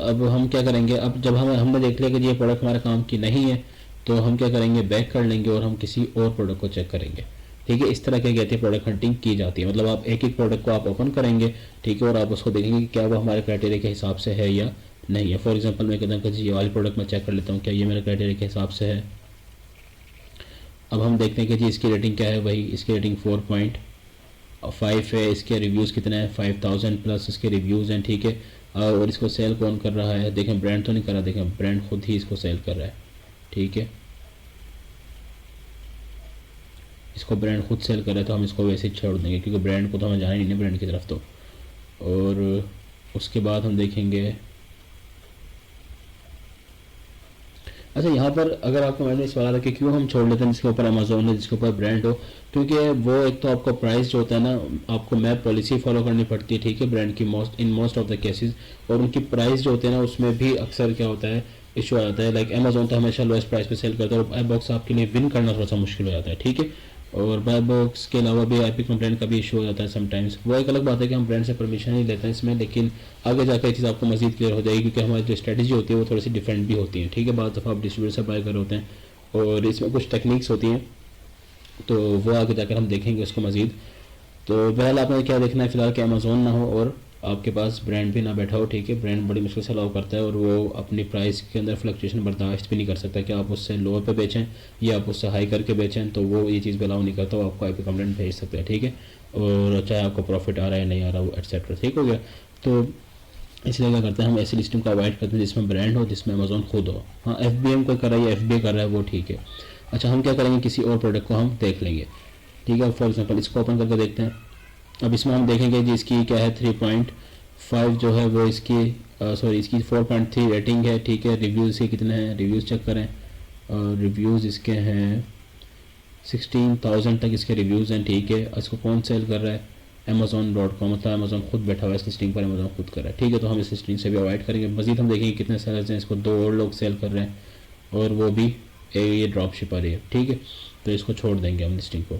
अब हम क्या करेंगे, अब जब हमने देख लिया कि ये प्रोडक्ट हमारे काम की नहीं है, तो हम क्या करेंगे, बैक कर लेंगे और हम किसी और प्रोडक्ट को चेक करेंगे, ठीक है। इस तरह क्या कहते हैं प्रोडक्ट हंटिंग की जाती है। मतलब आप एक एक प्रोडक्ट को आप ओपन करेंगे, ठीक है, और आप उसको देखेंगे कि क्या वो हमारे क्राइटेरिया के हिसाब से है या नहीं है। फॉर एग्जांपल मैं कहता हूँ कि ये वाली प्रोडक्ट मैं चेक कर लेता हूँ क्या ये मेरे क्राइटेरिया के हिसाब से है। अब हम देखते हैं कि जी इसकी रेटिंग क्या है, वही इसकी रेटिंग 4.5 है। इसके रिव्यूज़ कितने हैं, 5000 प्लस इसके रिव्यूज़ हैं, ठीक है। और इसको सेल कौन कर रहा है, देखें ब्रांड तो नहीं कर रहा, देखें ब्रांड खुद ही इसको सेल कर रहा है, ठीक है। इसको ब्रांड खुद सेल कर रहा है, तो हम इसको वैसे ही छोड़ देंगे, क्योंकि ब्रांड को तो हमें जाना ही नहीं ब्रांड की तरफ। तो और उसके बाद हम देखेंगे, अच्छा यहाँ पर अगर आपको मैंने सवाल है कि क्यों हम छोड़ लेते हैं जिसके ऊपर अमेजोन है, जिसके ऊपर ब्रांड हो, क्योंकि वो एक तो आपको प्राइस जो होता है ना, आपको मैप पॉलिसी फॉलो करनी पड़ती है, ठीक है, ब्रांड की मोस्ट ऑफ द केसेस। और उनकी प्राइस जो होते हैं ना, उसमें भी अक्सर क्या होता है, इशू आ जाता है। लाइक अमेजोन तो हमेशा लोएस्ट प्राइस पे सेल करता है और बाय बॉक्स आपके लिए विन करना थोड़ा सा मुश्किल हो जाता है, ठीक है। और बाय बॉक्स के अलावा भी आईपी कंप्लेंट का भी इशू हो जाता है समटाइम्स। वो एक अलग बात है कि हम ब्रांड से परमिशन नहीं लेते हैं इसमें, लेकिन आगे जाकर ये चीज़ आपको मजीद क्लियर हो जाएगी, क्योंकि हमारी जो स्ट्रेटजी होती है वो थोड़ी सी डिफरेंट भी होती है, ठीक है। बाद दफ़ा आप डिस्ट्रीब्यूटर से बाय कर रहे होते हैं और इसमें कुछ टेक्निक्स होती हैं, तो वो आगे जाकर हम देखेंगे उसको मजीद। तो बहरहाल आपने क्या देखना है फिलहाल कि अमेजोन ना हो और आपके पास ब्रांड भी ना बैठा हो, ठीक है। ब्रांड बड़ी मुश्किल से अलाउ करता है और वो अपनी प्राइस के अंदर फ्लक्चुएशन बर्दाश्त भी नहीं कर सकता कि आप उससे लोअर पे बेचें या आप उससे हाई करके बेचें, तो वो ये चीज़ भी अलाउ नहीं करता। वो आपको आईपी कंप्लेंट भेज सकते हैं, ठीक है, और चाहे आपको प्रॉफिट आ रहा है नहीं आ रहा वो एटसेट्रा, ठीक हो गया। तो इसलिए क्या करते हैं, हम ऐसी लिस्टिंग को अवॉइड करते हैं जिसमें ब्रांड हो, जिसमें अमेजोन खुद हो। हाँ FBM कोई कर रहा है या FBA कर रहा है वो ठीक है। अच्छा हम क्या करेंगे, किसी और प्रोडक्ट को हम देख लेंगे, ठीक है। फॉर एग्जांपल इसको ओपन करके देखते हैं। अब इसमें हम देखेंगे जी इसकी क्या है, 3.5 जो है वो इसकी इसकी 4.3 रेटिंग है, ठीक है। रिव्यूज़ के कितने हैं, रिव्यूज़ चेक करें, और रिव्यूज़ इसके हैं 16,000 तक इसके रिव्यूज़ हैं, ठीक है। इसको कौन सेल कर रहा है, अमेजोन.com, मतलब अमेजोन खुद बैठा हुआ है इस लिस्टिंग पर, अमेजोन खुद कर रहा है, ठीक है। तो हम इस लिस्टिंग से भी अवॉइड करेंगे। मजीद हम देखेंगे कितने सेलर्स हैं, इसको 2 और लोग सेल कर रहे हैं और वो भी ये ड्रॉप शिपर है, ठीक है। तो इसको छोड़ देंगे हम लिस्टिंग को।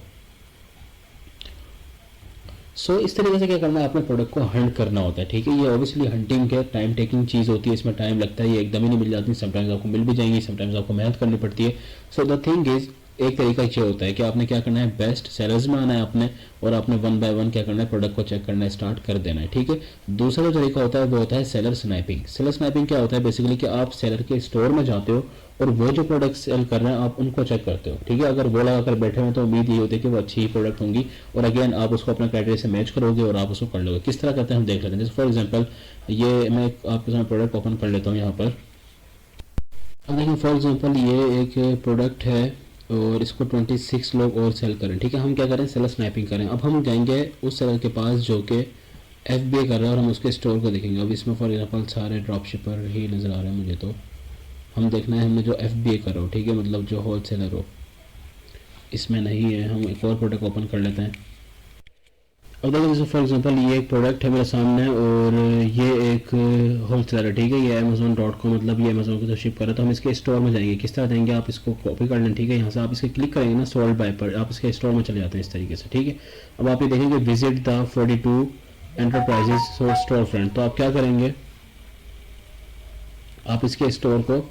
इस तरीके से क्या करना है, अपने प्रोडक्ट को हंट करना होता है, ठीक है। ये ऑब्वियसली हंटिंग है, टाइम टेकिंग चीज़ होती है, इसमें टाइम लगता है, ये एकदम ही नहीं मिल जाती, समटाइम्स आपको मिल भी जाएंगी, समटाइम्स आपको मेहनत करनी पड़ती है। सो द थिंग इज़, एक तरीका ये होता है कि आपने क्या करना है, बेस्ट सेलर्स में आना है आपने, और आपने 1 बाय 1 क्या करना है, प्रोडक्ट को चेक करना है, स्टार्ट कर देना है, ठीक है। दूसरा जो तरीका होता है वो होता है सेलर स्नैपिंग। सेलर स्नैपिंग क्या होता है, बेसिकली कि आप सेलर के स्टोर में जाते हो और वो जो प्रोडक्ट सेल कर रहे हैं आप उनको चेक करते हो, ठीक है। अगर वो लगा कर बैठे हैं तो उम्मीद ये होती है कि वो अच्छी ही प्रोडक्ट होंगी, और अगेन आप उसको अपने क्राइटेरिया से मैच करोगे और आप उसको कर लोगे। किस तरह करते हैं हम देख लेते हैं। जैसे फॉर एग्जांपल ये मैं आपके सामने प्रोडक्ट ओपन कर लेता हूँ यहाँ पर। अब देखिए फॉर एग्जांपल ये एक प्रोडक्ट है और इसको 26 लोग और सेल करें, ठीक है। हम क्या करें, सेलर स्नैपिंग करें। अब हम जाएंगे उस सेलर के पास जो कि FBA कर रहा है और हम उसके स्टोर को देखेंगे। अब इसमें फॉर एग्जांपल सारे ड्रॉप शिपर ही नज़र आ रहे हैं मुझे, तो हम देखना है हमें जो FBA कर रहा हो, ठीक है, मतलब जो होल सेलर हो, इसमें नहीं है। हम एक और प्रोडक्ट ओपन कर लेते हैं। अब देखो जैसे फॉर एग्जांपल ये एक प्रोडक्ट है मेरे सामने और ये एक होल सेलर है, ठीक है, ये Amazon.com, मतलब ये Amazon को तो शिप कर रहा है। तो हम इसके स्टोर में जाएंगे, किस तरह जाएंगे, आप इसको कॉपी कर लें, ठीक है, यहाँ से आप इसके क्लिक करेंगे ना सोल्ड बाय पर, आप इसके स्टोर में चले जाते हैं इस तरीके से, ठीक है। अब आप ये देखेंगे visit the 42 enterprises store front, तो आप क्या करेंगे, आप इसके स्टोर को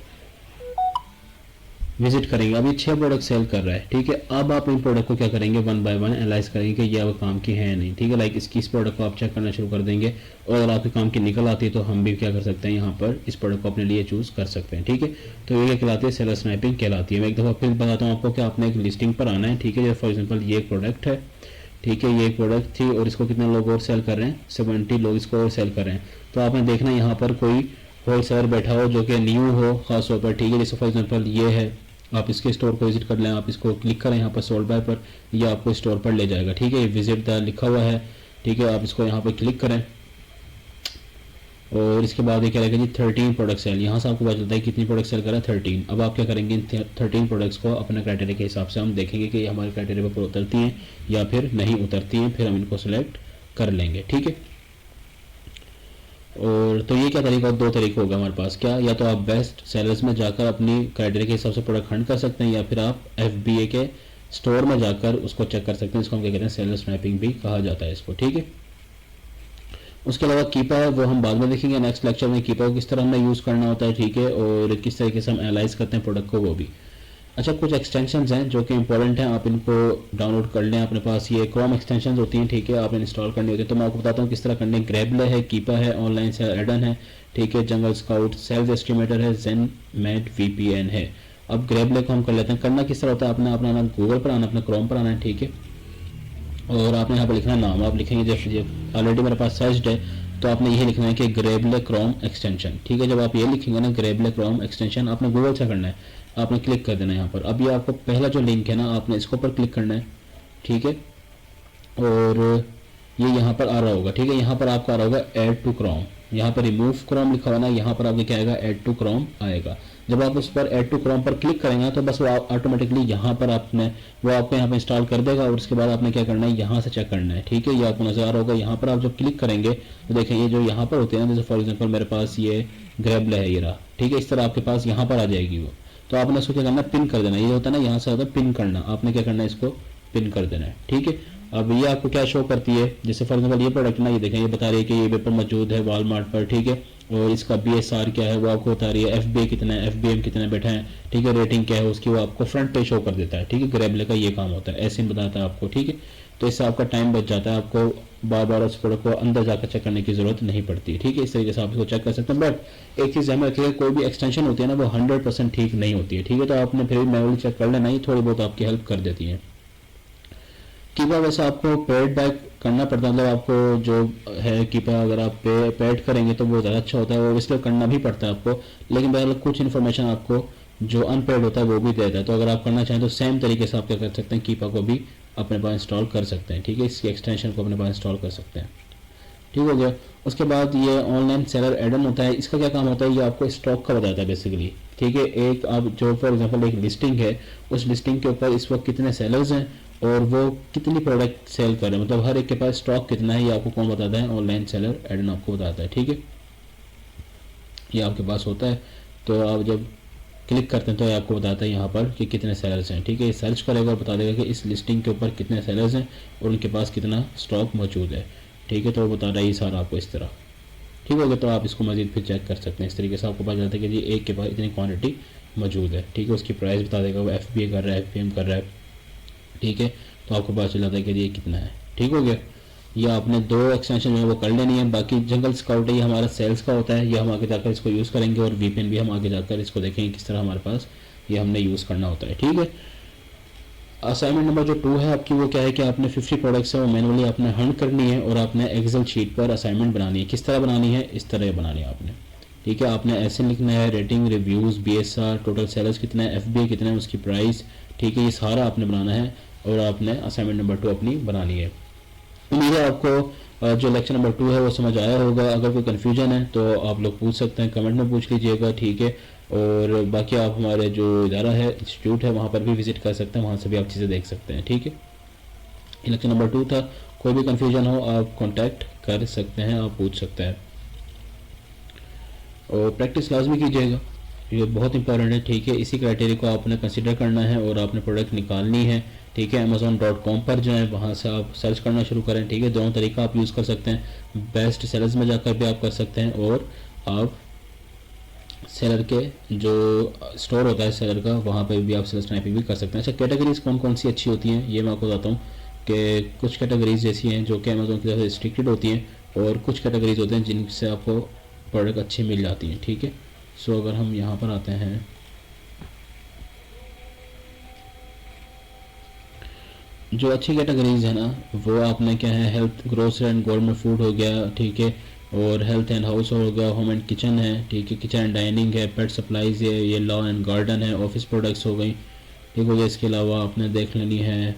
विजिट करेंगे। अब ये 6 प्रोडक्ट सेल कर रहा है, ठीक है। अब आप इन प्रोडक्ट को क्या करेंगे, वन बाय वन एनालाइज करेंगे कि ये अब काम की है नहीं, ठीक है। लाइक इस प्रोडक्ट को आप चेक करना शुरू कर देंगे और अगर आपके काम की निकल आती है तो हम भी क्या कर सकते हैं, यहाँ पर इस प्रोडक्ट को अपने लिए चूज कर सकते हैं, ठीक है। तो ये क्या कहलाती है, सेलर स्नैपिंग कहलाती है। मैं एक दफ़ा फिर बताता हूँ आपको कि आपने एक लिस्टिंग पर आना है, ठीक है। फॉर एग्जाम्पल ये एक प्रोडक्ट है, ठीक है, ये एक प्रोडक्ट थी और इसको कितने लोग और सेल कर रहे हैं, 70 लोग इसको और सेल कर रहे हैं। तो आपने देखना यहाँ पर कोई होल सेलर बैठा हो जो कि न्यू हो खास तौर पर, ठीक है। जैसे फॉर एग्जाम्पल ये है, आप इसके स्टोर को विजिट कर लें, आप इसको क्लिक करें यहाँ पर सोल्ड बाय पर, ये आपको स्टोर पर ले जाएगा, ठीक है। ये विजिट द लिखा हुआ है, ठीक है, आप इसको यहाँ पर क्लिक करें और इसके बाद ये क्या रहेगा जी 13 प्रोडक्ट सेल, यहाँ से आपको पता चलता है कितनी प्रोडक्ट सेल करा है, 13। अब आप क्या करेंगे, इन 13 प्रोडक्ट्स को अपने क्राइटेरिया के हिसाब से हम देखेंगे कि हमारे क्राइटेरिया पर उतरती हैं या फिर नहीं उतरती हैं, फिर हम इनको सेलेक्ट कर लेंगे, ठीक है। और तो ये क्या तरीका, दो तरीके होगा हमारे पास, क्या, या तो आप बेस्ट सेलर्स में जाकर अपनी क्राइटेरिया के हिसाब से प्रोडक्ट हंट कर सकते हैं, या फिर आप FBA के स्टोर में जाकर उसको चेक कर सकते हैं। इसको हम क्या कहते हैं, सेलर स्नैपिंग भी कहा जाता है इसको, ठीक है। उसके अलावा कीपा है वो हम बाद में देखेंगे नेक्स्ट लेक्चर में, कीपा को किस तरह हमें यूज़ करना होता है, ठीक है, और किस तरीके से हम एनालाइज करते हैं प्रोडक्ट को, वो भी। अच्छा, कुछ एक्सटेंशंस हैं जो कि इंपॉर्टेंट हैं, आप इनको डाउनलोड कर लें अपने पास। ये क्रोम एक्सटेंशंस होती हैं, ठीक है, आप इंस्टॉल करनी होती है। तो मैं आपको बताता हूँ किस तरह करनी है। ग्रेबले है, कीपा है, ऑनलाइन से एडन है, ठीक है, जंगल स्काउट, सेल्फ एस्टिमेटर है, जेनमेड VPN है। अब ग्रेबले को हम कर लेते हैं। करना किस तरह होता है, आपने अपना नाम गूगल पर आना, अपने क्रोम पर आना है, ठीक है, और आपने यहाँ पर लिखना नाम, आप लिखेंगे जैसे ऑलरेडी मेरे पास सर्च है तो आपने यही लिखना है कि ग्रेबले क्रोम एक्सटेंशन, ठीक है। जब आप ये लिखेंगे ना ग्रेबले क्रोम एक्सटेंशन, आपने गूगल से करना है, आपने क्लिक कर देना है यहाँ पर। अब ये आपको पहला जो लिंक है ना, आपने इसको पर क्लिक करना है, ठीक है, और ये यहाँ पर आ रहा होगा, ठीक है। यहाँ पर आपका आ रहा होगा ऐड टू क्रोम, यहाँ पर रिमूव क्रोम लिखा हुआ ना, यहाँ पर आपके क्या आएगा, ऐड टू क्रोम आएगा। जब आप उस पर ऐड टू क्रोम पर क्लिक करेंगे तो बस वो ऑटोमेटिकली यहाँ पर आपने वो आपको यहाँ पर इंस्टॉल कर देगा और उसके बाद आपने क्या करना है, यहाँ से चेक करना है, ठीक है। ये आपको नजर आ रहा होगा। यहाँ पर आप जब क्लिक करेंगे तो देखें ये जो यहाँ पर होते हैं ना, जैसे फॉर एग्जाम्पल मेरे पास ये ग्रेबले है, ये रहा, ठीक है, इस तरह आपके पास यहाँ पर आ जाएगी वो। तो आपने इसको क्या करना है, पिन कर देना। ये होता है ना, यहाँ से होता है पिन करना, आपने क्या करना है, इसको पिन कर देना है, ठीक है। अब ये आपको क्या शो करती है, जैसे फॉर एग्जाम्पल ये प्रोडक्ट ना, ये देखें, ये बता रही है कि ये पेपर मौजूद है वॉलमार्ट पर, ठीक है, और इसका BSR क्या है वो आपको बता रही है, FBA कितना है, FBM कितने बैठे हैं, ठीक है, रेटिंग क्या है उसकी वो आपको फ्रंट पे शो कर देता है, ठीक है। ग्रेबले का ये काम होता है, ऐसे ही बताता है आपको, ठीक है। तो इससे आपका टाइम बच जाता है, आपको बार बार उस प्रोडक्ट को अंदर जाकर चेक करने की जरूरत नहीं पड़ती है, ठीक है। इस तरीके से आप इसको चेक कर सकते हैं। बट एक चीज़ हमें रखिएगा, कोई भी एक्सटेंशन होती है ना वो 100% ठीक नहीं होती है, ठीक है। तो आपने फिर भी मैनुअली चेक कर लेना, ही थोड़ी बहुत आपकी हेल्प कर देती है। कीपा वैसे आपको पेड बैक करना पड़ता है, मतलब आपको जो है कीपा अगर आप पेड करेंगे तो वो ज़्यादा अच्छा होता है, और इसलिए करना भी पड़ता है आपको। लेकिन बहरहाल कुछ इन्फॉर्मेशन आपको जो अनपेड होता है वो भी देता है, तो अगर आप करना चाहें तो सेम तरीके से आप क्या कर सकते हैं, कीपा को भी अपने पास इंस्टॉल कर सकते हैं, ठीक है। इसकी एक्सटेंशन को अपने पास इंस्टॉल कर सकते हैं, ठीक हो गया। उसके बाद ये ऑनलाइन सेलर एडन होता है, इसका क्या काम होता है, ये आपको स्टॉक का बताता है बेसिकली, ठीक है। एक आप जो फॉर एग्जांपल एक लिस्टिंग है, उस लिस्टिंग के ऊपर इस वक्त कितने सेलर्स हैं और वो कितनी प्रोडक्ट सेल कर रहे हैं, मतलब हर एक के पास स्टॉक कितना है, ये आपको कौन बताता है, ऑनलाइन सेलर एडन आपको बताता है, ठीक है। ये आपके पास होता है, तो आप जब क्लिक करते हैं तो ये आपको बताता है यहाँ पर कि कितने सेलर्स हैं, ठीक है। ये सर्च करेगा और बता देगा कि इस लिस्टिंग के ऊपर कितने सेलर्स हैं और उनके पास कितना स्टॉक मौजूद है, ठीक है। तो वो बता रहा है ये सारा आपको इस तरह, ठीक हो गया। तो आप इसको मजीद फिर चेक कर सकते हैं। इस तरीके से आपको पता चलता है कि जी एक के पास इतनी क्वांटिटी मौजूद है, ठीक है। उसकी प्राइस बता देगा, वो FBA कर रहा है, FBM कर रहा है, ठीक है। तो आपको पता चल जाता है कि ये कितना है, ठीक हो गया। या आपने 2 एक्सटेंशन जो है वो कर लेनी है। बाकी जंगल स्काउट है, ये हमारा सेल्स का होता है, ये हम आगे जाकर इसको यूज़ करेंगे, और VPN भी हम आगे जाकर इसको देखेंगे किस तरह हमारे पास ये हमने यूज़ करना होता है, ठीक है। असाइनमेंट नंबर जो 2 है आपकी, वो क्या है कि आपने 50 प्रोडक्ट्स है वो मैनुअली आपने हंट करनी है और आपने एक्सेल शीट पर असाइनमेंट बनानी है। किस तरह बनानी है, इस तरह बनानी है आपने, ठीक है। आपने ऐसे लिखना है, rating, reviews, BSR, total sellers कितना है, FBA कितना है, उसकी प्राइस, ठीक है। ये सारा आपने बनाना है और आपने असाइनमेंट नंबर 2 अपनी बनानी है। उम्मीद है आपको जो लेक्चर नंबर 2 है वो समझ आया होगा। अगर कोई कन्फ्यूजन है तो आप लोग पूछ सकते हैं, कमेंट में पूछ लीजिएगा, ठीक है। और बाकी आप हमारे जो इदारा है, इंस्टीट्यूट है, वहाँ पर भी विज़िट कर सकते हैं, वहाँ से भी आप चीज़ें देख सकते हैं। ठीक है, ये लेक्चर नंबर 2 था। कोई भी कन्फ्यूजन हो आप कॉन्टैक्ट कर सकते हैं, आप पूछ सकते हैं। और प्रैक्टिस लाजमी कीजिएगा, ये बहुत इंपॉर्टेंट है। ठीक है, इसी क्राइटेरिया को आपने कंसिडर करना है और आपने प्रोडक्ट निकालनी है। ठीक है, amazon.com पर जो है वहाँ से आप सर्च करना शुरू करें। ठीक है, दोनों तरीका आप यूज़ कर सकते हैं, बेस्ट सेलर्स में जाकर भी आप कर सकते हैं और आप सेलर के जो स्टोर होता है सेलर का, वहाँ पर भी आप सेलर स्नैपिंग भी कर सकते हैं। अच्छा, कैटेगरीज कौन कौन सी अच्छी होती हैं ये मैं आपको बताता हूँ कि कुछ कैटेगरीज ऐसी हैं जो कि अमेज़ोन की तरफ से रिस्ट्रिक्टेड होती हैं और कुछ कैटेगरीज होते हैं जिनसे आपको प्रोडक्ट अच्छी मिल जाती हैं। ठीक है, सो अगर हम यहाँ पर आते हैं, जो अच्छी कैटेगरीज है ना वो आपने क्या है, health, grocery and government food हो गया। ठीक है, और हेल्थ एंड हाउस हो गया, होम एंड किचन है। ठीक है, किचन एंड डाइनिंग है, पेट सप्लाईज है, ये लॉ एंड गार्डन है, ऑफिस प्रोडक्ट्स हो गई। ठीक हो गया, इसके अलावा आपने देख लेनी है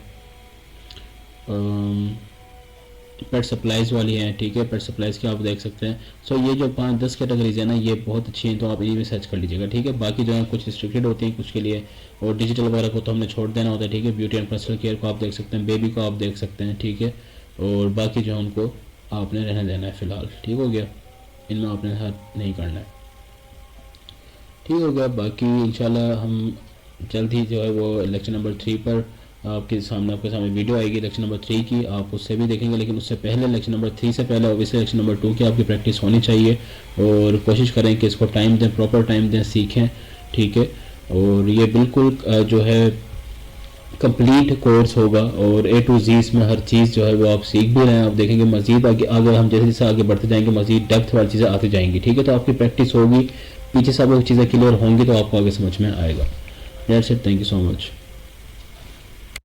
पेट सप्लाईज़ वाली हैं। ठीक है, पेट सप्लाईज़ की आप देख सकते हैं। सो ये जो 5-10 कैटेगरीज है ना ये बहुत अच्छी हैं, तो आप इन्हीं में सर्च कर लीजिएगा। ठीक है, बाकी जो है कुछ रिस्ट्रिक्टेड होती हैं कुछ के लिए, और डिजिटल वगैरह को तो हमने छोड़ देना होता है। ठीक है, ब्यूटी एंड पर्सनल केयर को आप देख सकते हैं, बेबी को आप देख सकते हैं। ठीक है, और बाकी जो है उनको आपने रहने देना है फ़िलहाल। ठीक हो गया, इनमें आपने हाथ नहीं करना है। ठीक हो गया, बाकी इंशाल्लाह हम जल्द ही जो है वो लेक्चर नंबर 3 पर आपके सामने वीडियो आएगी लेक्चर नंबर 3 की, आप उससे भी देखेंगे। लेकिन उससे पहले लेक्चर नंबर 3 से पहले ऑब्वियसली लेक्चर नंबर 2 की आपकी प्रैक्टिस होनी चाहिए और कोशिश करें कि इसको टाइम दें, प्रॉपर टाइम दें, सीखें। ठीक है, और ये बिल्कुल जो है कंप्लीट कोर्स होगा और A to Z इसमें हर चीज़ जो है वो आप सीख भी रहे हैं। आप देखेंगे मज़ीद आगे हम जैसे जैसे आगे बढ़ते जाएंगे मज़ीद डेप्थ वाली चीज़ें आती जाएंगी। ठीक है, तो आपकी प्रैक्टिस होगी, पीछे सब चीज़ें क्लियर होंगी तो आपको आगे समझ में आएगा। That's it, thank you so much.